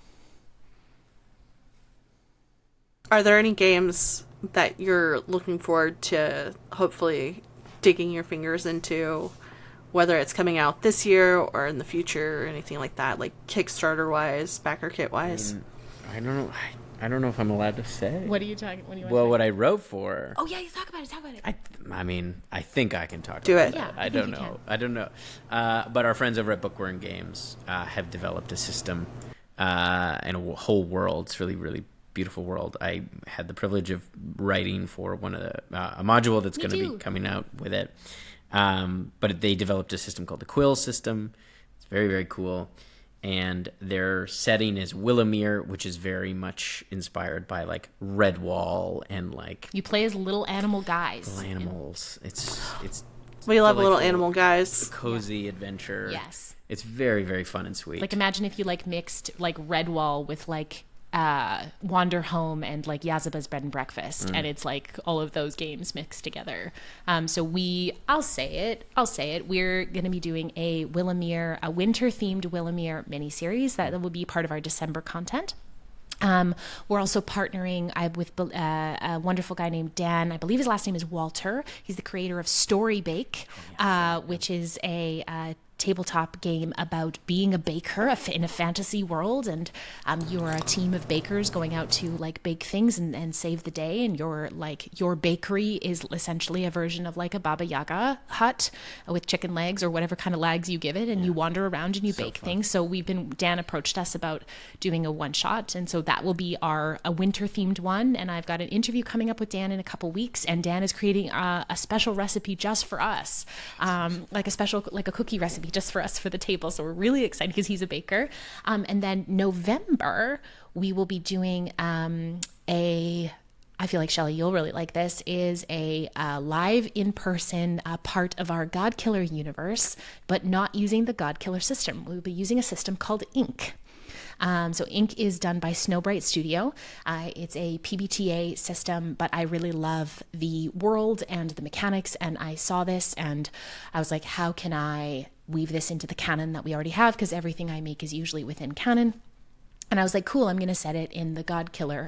Are there any games that you're looking forward to hopefully digging your fingers into, whether it's coming out this year or in the future or anything like that, Kickstarter wise, backer kit wise? I don't know. I don't know if I'm allowed to say. What are you talking? What I wrote for. Oh yeah, you talk about it. I mean, I think I can talk about it. Yeah, I don't know. But our friends over at Bookworm Games have developed a system and a whole world. It's really, really beautiful world. I had the privilege of writing for one of a module that's going to be coming out with it. But they developed a system called the Quill system. It's very, very cool. And their setting is Willamere, which is very much inspired by like Redwall and like You play as little animal guys. little animals. It's We love little delightful, animal guys. cozy adventure. Yes. It's very, very fun and sweet. Like imagine if you like mixed like Redwall with like Wander Home and like Yazaba's Bed and Breakfast, and it's like all of those games mixed together. So I'll say it, we're going to be doing a winter themed Willamere miniseries that will be part of our December content. We're also partnering with a wonderful guy named Dan. I believe his last name is Walter. He's the creator of Story Bake, which is a tabletop game about being a baker in a fantasy world, and you're a team of bakers going out to like bake things and save the day, and your bakery is essentially a version of like a Baba Yaga hut with chicken legs or whatever kind of legs you give it, and you wander around and you bake things. So Dan approached us about doing a one shot, and so that will be a winter themed one, and I've got an interview coming up with Dan in a couple weeks, and Dan is creating a special recipe just for us, like a cookie recipe just for us for the table. So we're really excited because he's a baker. And then November, we will be doing I feel like, Shelly, you'll really like this, is a live in-person part of our God Killer universe, but not using the God Killer system. We'll be using a system called Ink. So Ink is done by Snowbright Studio. It's a PBTA system, but I really love the world and the mechanics, and I saw this and I was like, how can I weave this into the canon that we already have? Because everything I make is usually within canon. And I was like, cool, I'm going to set it in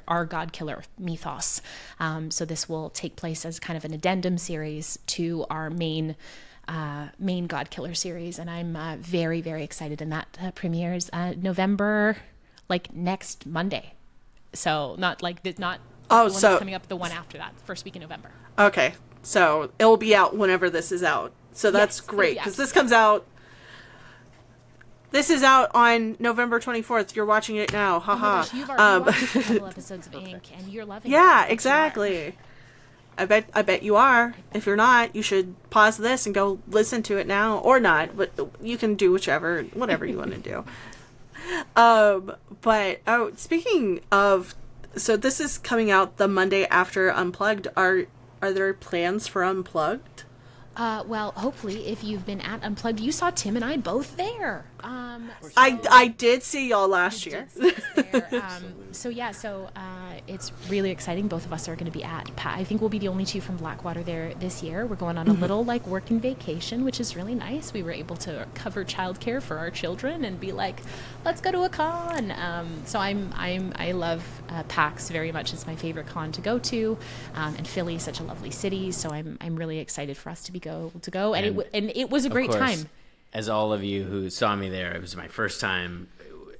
our God Killer mythos. So this will take place as kind of an addendum series to our main God Killer series, and I'm very, very excited. And that premieres November, like next Monday. So not the one that's coming up, the one after that, first week in November. Okay, so it'll be out whenever this is out. So that's great, because this comes out. This is out on November 24th. You're watching it now. Haha. Oh my gosh, you've already watched a couple episodes of Ink, and you're loving it. Yeah, exactly. I bet you are. If you're not, you should pause this and go listen to it now, or not. But you can do whatever you want to do. But speaking of, so this is coming out the Monday after Unplugged. Are there plans for Unplugged? Well, hopefully, if you've been at Unplugged, you saw Tim and I both there. I did see y'all last year. So it's really exciting. Both of us are going to be at I think we'll be the only two from Blackwater there this year. We're going on a little like working vacation, which is really nice. We were able to cover childcare for our children and be like, let's go to a con. So I love PAX very much. It's my favorite con to go to, and Philly is such a lovely city. So I'm really excited for us to go, and it was a great time. As all of you who saw me there, it was my first time.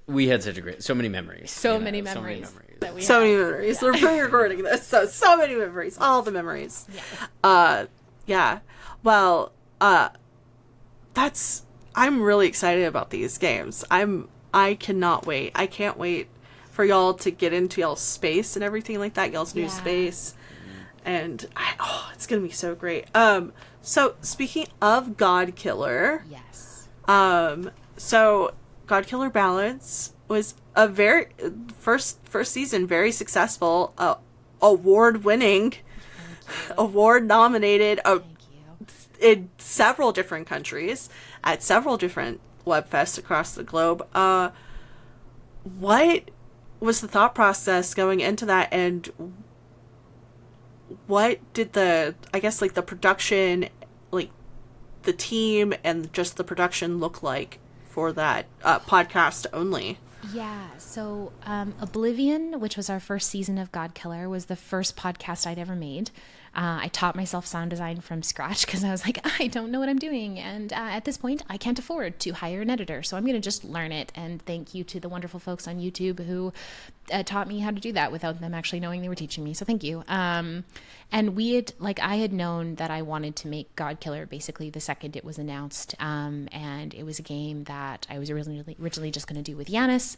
We had so many memories. So many memories. So many memories. We're pre-recording this, so many memories. All the memories. Yeah. Well, I'm really excited about these games. I cannot wait. I can't wait for y'all to get into y'all's space and everything like that. Y'all's new space. And it's gonna be so great. So speaking of God Killer, yes. So God Killer Ballads was a very first season, very successful, award-winning, award-nominated, in several different countries at several different webfests across the globe. What was the thought process going into that, and what did the production, like the team and just the production look like for that podcast only? Yeah, so Oblivion, which was our first season of God Killer, was the first podcast I'd ever made. I taught myself sound design from scratch because I was like, I don't know what I'm doing. And at this point, I can't afford to hire an editor. So I'm going to just learn it. And thank you to the wonderful folks on YouTube who taught me how to do that without them actually knowing they were teaching me. So thank you. And I had known that I wanted to make God Killer basically the second it was announced. And it was a game that I was originally just going to do with Yanis,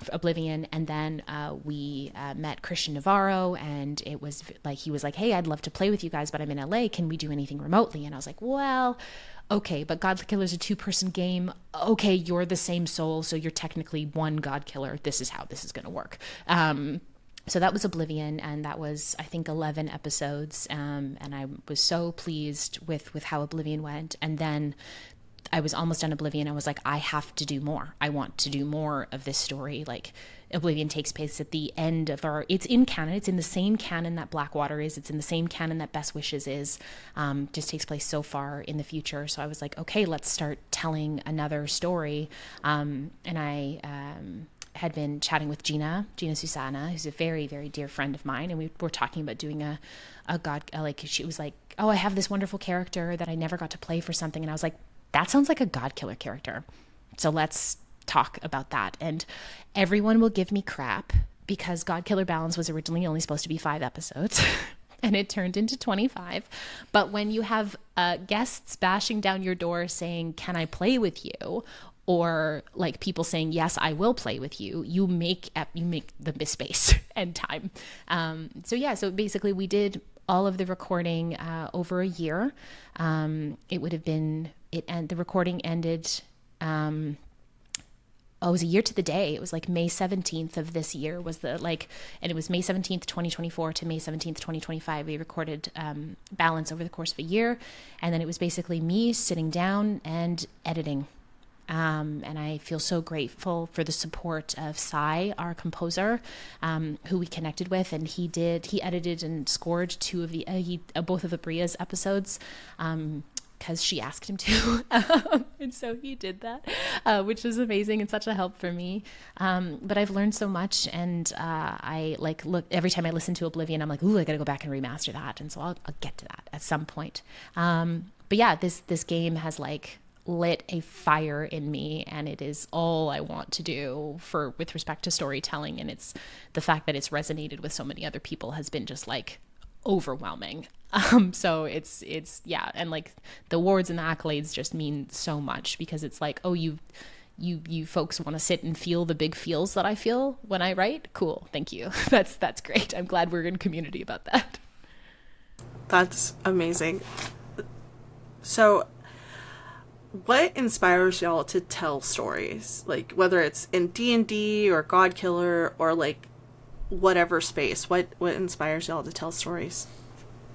Oblivion. And then we met Christian Navarro, and it was like, he was like, hey, I'd love to play with you guys, but I'm in LA. Can we do anything remotely? And I was like, well, okay, but God Killer's a 2-person game. Okay, you're the same soul, so you're technically one God Killer. This is how this is going to work. So that was Oblivion, and that was, I think, 11 episodes, and I was so pleased with how Oblivion went. And then I was almost done Oblivion. I was like, I have to do more. I want to do more of this story. Like, Oblivion takes place at the end of it's in canon. It's in the same canon that Blackwater is. It's in the same canon that Best Wishes is. Just takes place so far in the future. So I was like, okay, let's start telling another story. And I had been chatting with Gina Susana, who's a very, very dear friend of mine. And we were talking about doing a God, like, she was like, oh, I have this wonderful character that I never got to play for something. And I was like, that sounds like a God Killer character. So let's talk about that. And everyone will give me crap because God Killer Balance was originally only supposed to be 5 episodes and it turned into 25. But when you have guests bashing down your door saying, can I play with you? Or like people saying, yes, I will play with you, you make the space and time. So basically we did all of the recording over a year. It would have been and the recording ended it was a year to the day. It was like May 17th of this year was and it was May 17th 2024 to May 17th 2025. We recorded Balance over the course of a year, and then it was basically me sitting down and editing. And I feel so grateful for the support of Sai, our composer, who we connected with, and he edited and scored both of the Bria's episodes, because she asked him to, and so he did that, which was amazing and such a help for me. But I've learned so much, and I look every time I listen to Oblivion, I'm like, ooh, I gotta go back and remaster that, and so I'll get to that at some point. But yeah, this game has lit a fire in me, and it is all I want to do with respect to storytelling, and it's the fact that it's resonated with so many other people has been just overwhelming. So it's yeah, and the awards and the accolades just mean so much, because it's oh, you folks want to sit and feel the big feels that I feel when I write. Cool, thank you. That's great. I'm glad we're in community about that. That's amazing. So what inspires y'all to tell stories? Whether it's in D&D or God Killer or whatever space, what inspires y'all to tell stories?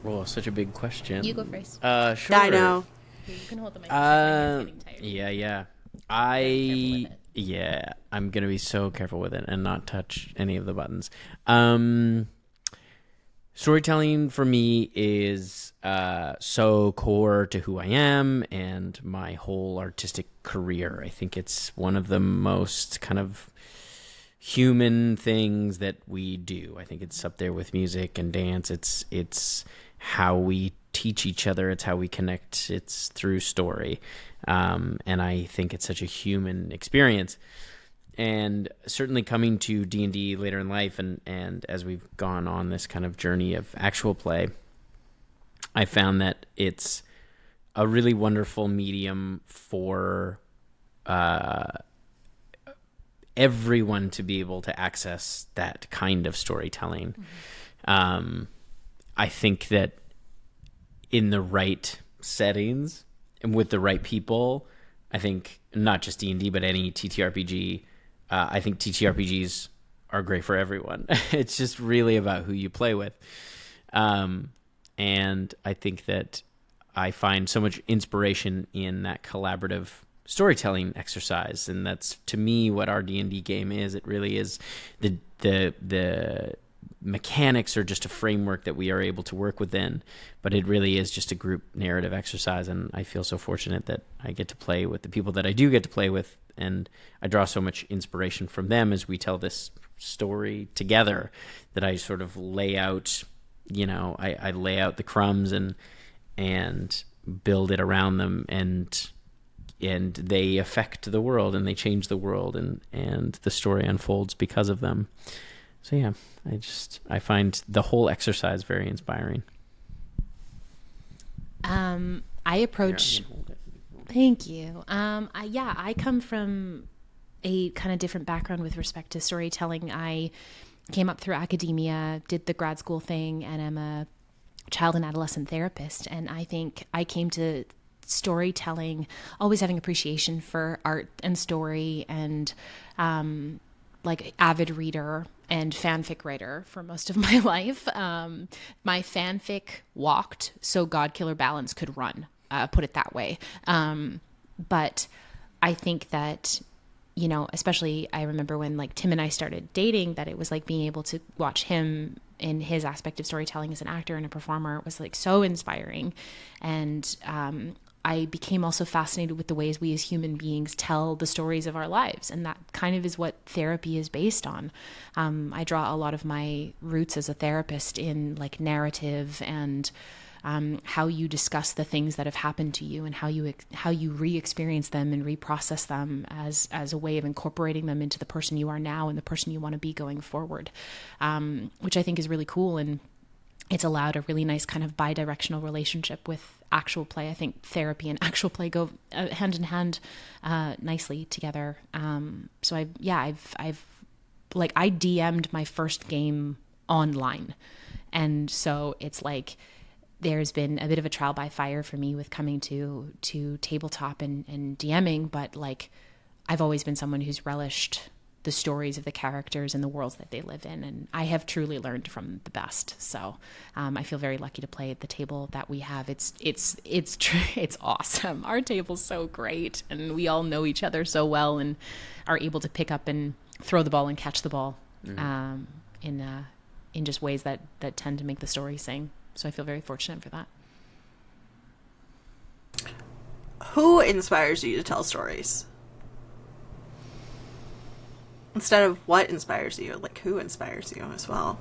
Well, such a big question. You go first. Sure. I know. You can hold the mic. Yeah. I'm gonna be so careful with it and not touch any of the buttons. Storytelling for me is so core to who I am and my whole artistic career. I think it's one of the most kind of human things that we do. I think it's up there with music and dance. It's how we teach each other. It's how we connect. It's through story. And I think it's such a human experience. And certainly coming to D&D later in life, and as we've gone on this kind of journey of actual play, I found that it's a really wonderful medium for everyone to be able to access that kind of storytelling. Mm-hmm. I think that in the right settings and with the right people, I think not just D&D, but any TTRPG, I think TTRPGs are great for everyone. It's just really about who you play with. And I think that I find so much inspiration in that collaborative storytelling exercise. And that's, to me, what our D&D game is. It really is the mechanics are just a framework that we are able to work within, but it really is just a group narrative exercise. And I feel so fortunate that I get to play with the people that I do get to play with, and I draw so much inspiration from them as we tell this story together, that I sort of lay out, I lay out the crumbs and build it around them, and they affect the world, and they change the world, and the story unfolds because of them. So yeah, I find the whole exercise very inspiring. I approach. Thank you. I come from a kind of different background with respect to storytelling. I came up through academia, did the grad school thing, and am a child and adolescent therapist. And I think I came to storytelling always having appreciation for art and story, and like avid reader and fanfic writer for most of my life. My fanfic walked so God Killer Balance could run, put it that way. But I think that, you know, especially I remember when like Tim and I started dating, that it was like being able to watch him in his aspect of storytelling as an actor and a performer was like so inspiring. And I became also fascinated with the ways we as human beings tell the stories of our lives. And that kind of is what therapy is based on. I draw a lot of my roots as a therapist in like narrative and how you discuss the things that have happened to you, and how you re-experience them and reprocess them as a way of incorporating them into the person you are now and the person you want to be going forward, which I think is really cool. And it's allowed a really nice kind of bi-directional relationship with actual play. I think therapy and actual play go hand in hand nicely together. So I DM'd my first game online, and so it's like there's been a bit of a trial by fire for me with coming to tabletop and DMing, but like I've always been someone who's relished the stories of the characters and the worlds that they live in, and I have truly learned from the best. So I feel very lucky to play at the table that we have. It's awesome. Our table's so great, and we all know each other so well and are able to pick up and throw the ball and catch the ball in just ways that tend to make the story sing. So I feel very fortunate for that. Who inspires you to tell stories? Instead of what inspires you, like who inspires you as well?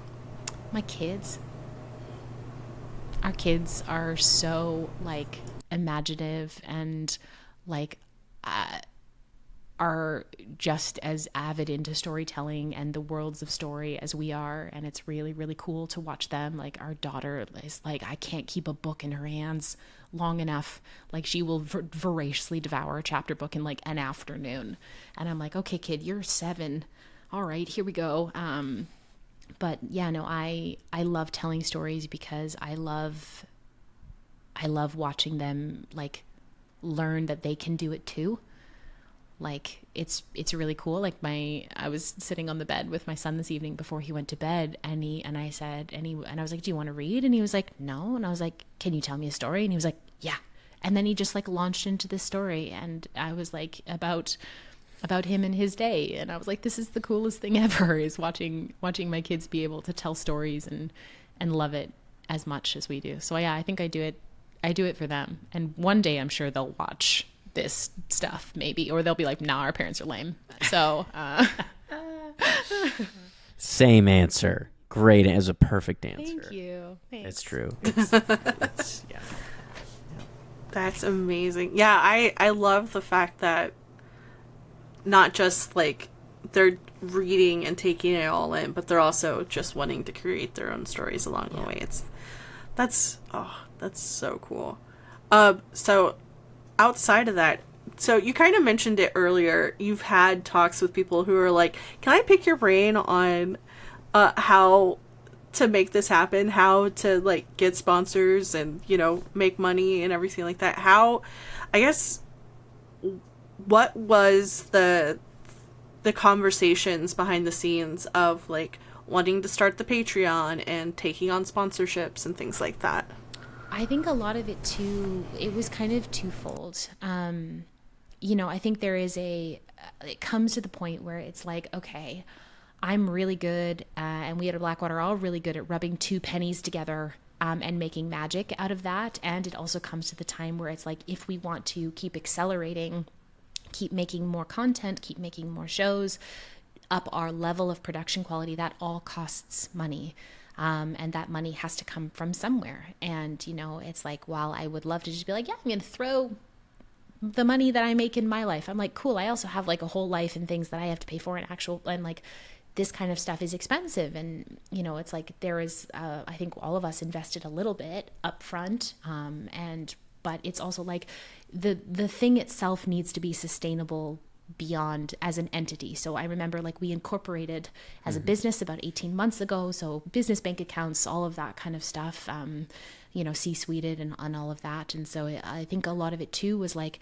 My kids. Our kids are so like imaginative and like are just as avid into storytelling and the worlds of story as we are, and it's really, really cool to watch them. Like our daughter is like, I can't keep a book in her hands long enough. Like she will voraciously devour a chapter book in like an afternoon, and I'm like, okay kid, you're 7, all right, here we go. But yeah, no, I love telling stories because I love watching them like learn that they can do it too. Like it's really cool. Like I was sitting on the bed with my son this evening before he went to bed, and I was like, do you want to read? And he was like, no. And I was like, can you tell me a story? And he was like, yeah. And then he just like launched into this story, and I was like about him and his day, and I was like, this is the coolest thing ever, is watching my kids be able to tell stories and love it as much as we do. So yeah, I think I do it for them, and one day I'm sure they'll watch this stuff maybe, or they'll be like, nah, our parents are lame. So same answer. Great, as a perfect answer. Thank you. Thanks. It's true. It's yeah. That's amazing. Yeah, I love the fact that not just like they're reading and taking it all in, but they're also just wanting to create their own stories along the way. That's so cool. So outside of that, so you kind of mentioned it earlier, you've had talks with people who are like, can I pick your brain on how to make this happen, how to like get sponsors and, you know, make money and everything like that? How, I guess, what was the conversations behind the scenes of like wanting to start the Patreon and taking on sponsorships and things like that? I think a lot of it too, it was kind of twofold. You know, I think it comes to the point where it's like, okay, I'm really good, and we at Blackwater are all really good at rubbing 2 pennies together and making magic out of that. And it also comes to the time where it's like, if we want to keep accelerating, keep making more content, keep making more shows, up our level of production quality, that all costs money. And that money has to come from somewhere. And, you know, it's like, while I would love to just be like, yeah, I'm going to throw the money that I make in my life, I'm like, cool, I also have like a whole life and things that I have to pay for and like this kind of stuff is expensive. And, you know, it's like there is, I think all of us invested a little bit up front. But it's also like the thing itself needs to be sustainable beyond as an entity. So I remember like we incorporated as a business about 18 months ago. So business bank accounts, all of that kind of stuff, C-suited and all of that. And so I think a lot of it too was like,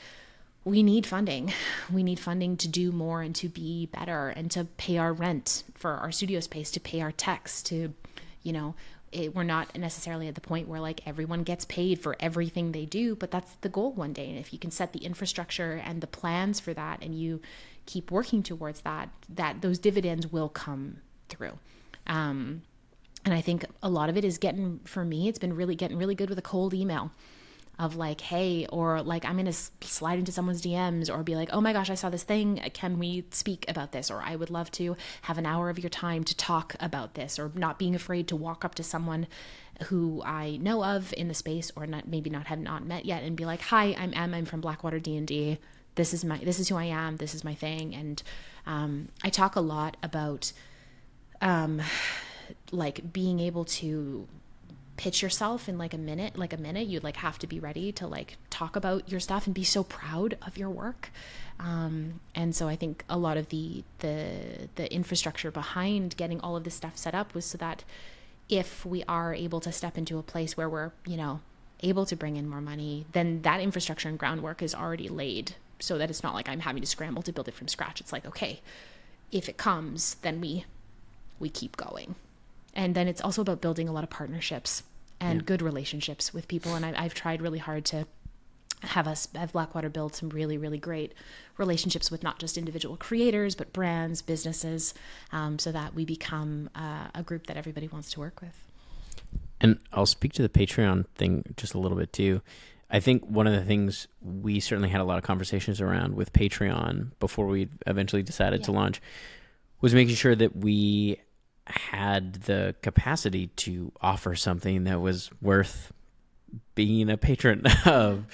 we need funding. We need funding to do more and to be better and to pay our rent for our studio space, to pay our techs, to, we're not necessarily at the point where like everyone gets paid for everything they do, but that's the goal one day. And if you can set the infrastructure and the plans for that, and you keep working towards that those dividends will come through. And I think a lot of it is for me, it's been getting really good with a cold email of like, hey, or like I'm going to slide into someone's DMs or be like, oh my gosh, I saw this thing. Can we speak about this? Or I would love to have an hour of your time to talk about this, or not being afraid to walk up to someone who I know of in the space or have not met yet and be like, hi, I'm from BlackWaterDnD. This is who I am. This is my thing. And I talk a lot about like being able to pitch yourself in like a minute. You'd like have to be ready to like talk about your stuff and be so proud of your work. And so I think a lot of the infrastructure behind getting all of this stuff set up was so that if we are able to step into a place where we're, able to bring in more money, then that infrastructure and groundwork is already laid, so that it's not like I'm having to scramble to build it from scratch. It's like, okay, if it comes, then we keep going. And then it's also about building a lot of partnerships and good relationships with people. And I've tried really hard to have Blackwater build some really, really great relationships with not just individual creators, but brands, businesses, so that we become a group that everybody wants to work with. And I'll speak to the Patreon thing just a little bit too. I think one of the things we certainly had a lot of conversations around with Patreon before we eventually decided to launch was making sure that we had the capacity to offer something that was worth being a patron of,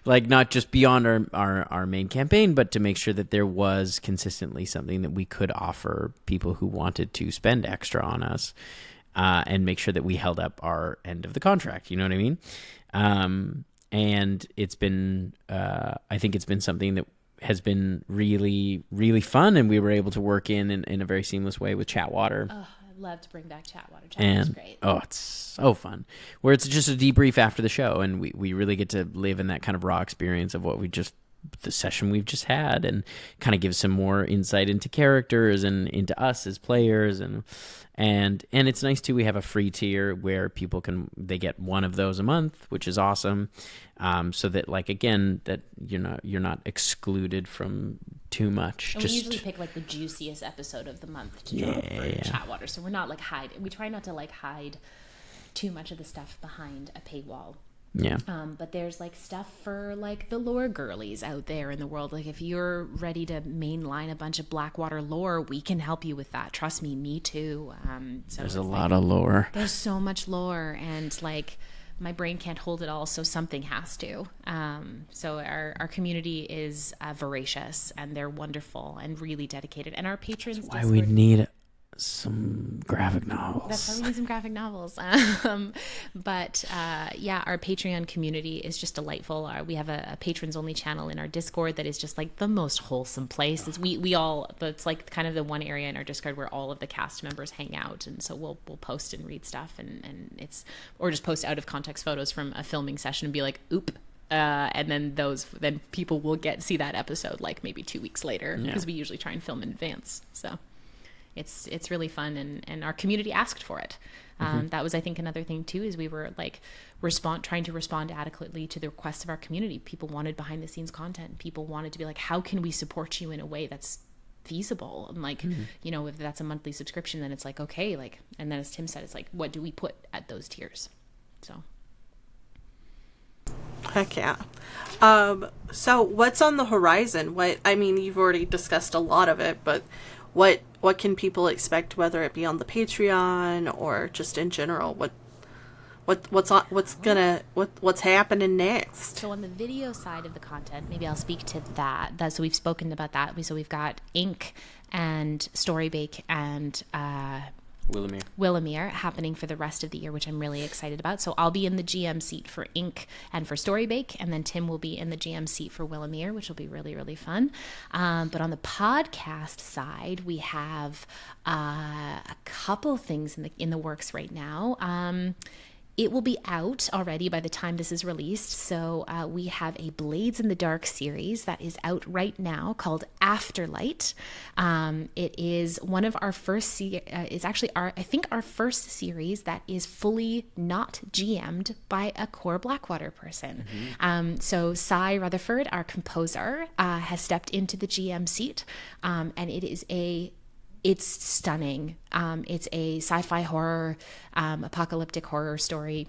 like not just beyond our main campaign, but to make sure that there was consistently something that we could offer people who wanted to spend extra on us, and make sure that we held up our end of the contract. You know what I mean? And it's been, I think it's been something that has been really, really fun, and we were able to work in a very seamless way with Chatwater. Oh, I'd love to bring back Chatwater. Chatwater's great. Oh, it's so fun. Where it's just a debrief after the show, and we really get to live in that kind of raw experience of the session we've just had, and kind of give some more insight into characters and into us as players, and it's nice too. We have a free tier where people they get one of those a month, which is awesome. So that like again, that you're not excluded from too much. And we usually pick like the juiciest episode of the month to drop for Chatwater. So we're not like we try not to like hide too much of the stuff behind a paywall. Yeah. But there's like stuff for like the lore girlies out there in the world. Like if you're ready to mainline a bunch of Blackwater lore, we can help you with that. Trust me too. So there's a lot of lore. There's so much lore, and like my brain can't hold it all, so something has to. So our community is voracious, and they're wonderful and really dedicated. And our patrons. That's why we need some graphic novels. That's why we need some graphic novels. But our Patreon community is just delightful. We have a patrons only channel in our Discord that is just like the most wholesome place. It's like kind of the one area in our Discord where all of the cast members hang out, and so we'll post and read stuff, and it's, or just post out of context photos from a filming session and be like, oop. And then people will see that episode like maybe 2 weeks later, because we usually try and film in advance. So it's really fun, and our community asked for it. That was, I think, another thing too, is we were like trying to respond adequately to the requests of our community. People wanted behind the scenes content. People wanted to be like, how can we support you in a way that's feasible? And like, if that's a monthly subscription, then it's like, okay, like, and then as Tim said, it's like, what do we put at those tiers? So. Heck yeah. So what's on the horizon? You've already discussed a lot of it, but what can people expect, whether it be on the Patreon or just in general? What's happening next? So on the video side of the content, maybe I'll speak to that. So we've spoken about that. So we've got Ink and Storybake and Willamere happening for the rest of the year, which I'm really excited about. So I'll be in the GM seat for Ink and for Storybake, and then Tim will be in the GM seat for Willamere, which will be really, really fun. But on the podcast side, we have a couple things in the works right now. It will be out already by the time this is released. So we have a Blades in the Dark series that is out right now called Afterlight. It is one of our first, it's actually our first series that is fully not GM'd by a core Blackwater person. So Cy Rutherford, our composer, has stepped into the GM seat, and it's stunning. It's a sci-fi horror, apocalyptic horror story.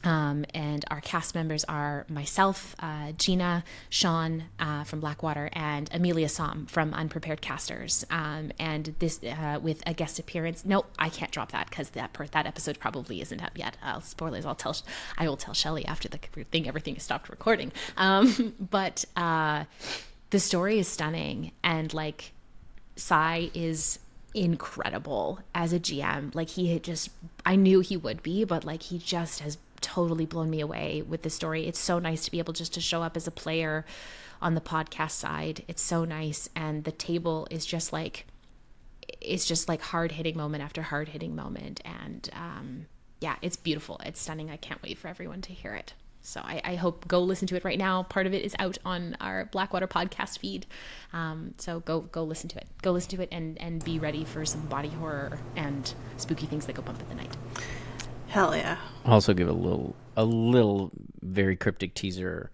And our cast members are myself, Gina, Sean from Blackwater, and Amelia Som from Unprepared Casters. And this with a guest appearance. No, I can't drop that because that episode probably isn't up yet. Spoilers. I will tell Shelly after everything is stopped recording. But the story is stunning, and like, Cy is incredible as a GM. Like, I knew he would be, but like, he just has totally blown me away with the story. It's so nice to be able just to show up as a player on the podcast side. It's so nice. And the table is just like, it's just like hard-hitting moment after hard-hitting moment. And yeah, it's beautiful. It's stunning. I can't wait for everyone to hear it. So I hope go listen to it right now. Part of it is out on our Blackwater podcast feed. So go listen to it. Go listen to it and be ready for some body horror and spooky things that go bump in the night. Hell yeah. I'll also give a little very cryptic teaser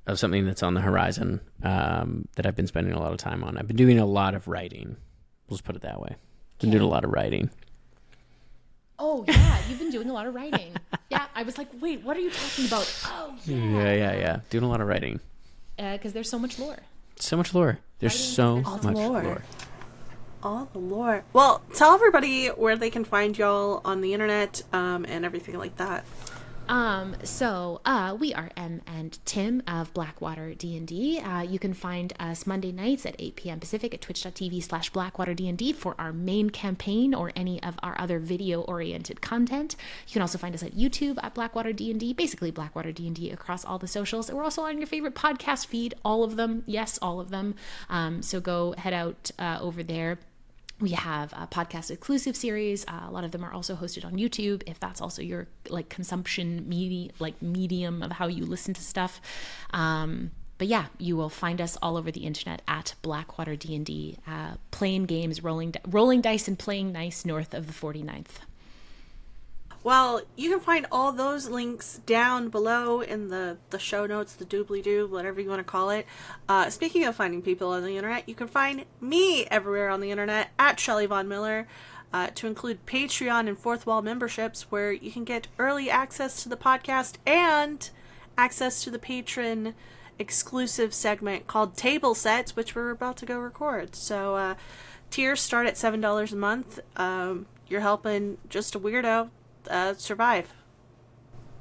of something that's on the horizon that I've been spending a lot of time on. I've been doing a lot of writing. We'll just put it that way. Been doing a lot of writing. Oh, yeah. You've been doing a lot of writing. Yeah. I was like, wait, what are you talking about? Oh, yeah. Yeah. Doing a lot of writing. Because there's so much lore. So much lore. There's so much lore. All the lore. Well, tell everybody where they can find y'all on the internet and everything like that. So we are Em and Tim of BlackWaterDnD. You can find us Monday nights at 8 p.m. Pacific at twitch.tv/BlackWaterDnD for our main campaign or any of our other video-oriented content. You can also find us at YouTube at BlackWaterDnD, basically BlackWaterDnD across all the socials. And we're also on your favorite podcast feed, all of them. Yes, all of them. So go head out over there. We have a podcast exclusive series. A lot of them are also hosted on YouTube, if that's also your like consumption medium of how you listen to stuff. But yeah, you will find us all over the internet at BlackWaterDnD, playing games, rolling dice and playing nice north of the 49th. Well, you can find all those links down below in the show notes, the doobly-doo, whatever you want to call it. Speaking of finding people on the internet, you can find me everywhere on the internet at Shelly Von Miller, to include Patreon and Fourth Wall memberships, where you can get early access to the podcast and access to the Patron exclusive segment called Table Sets, which we're about to go record. So tiers start at $7 a month. You're helping just a weirdo survive.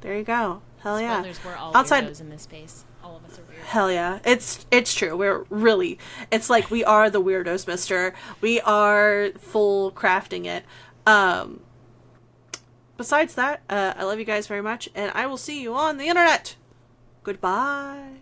There you go. Hell yeah. Spoilers, we're all weirdos in this space. All of us are weird. Hell yeah. It's true. We're really, it's like we are the weirdos, mister. We are full crafting it. Besides that, I love you guys very much, and I will see you on the internet. Goodbye.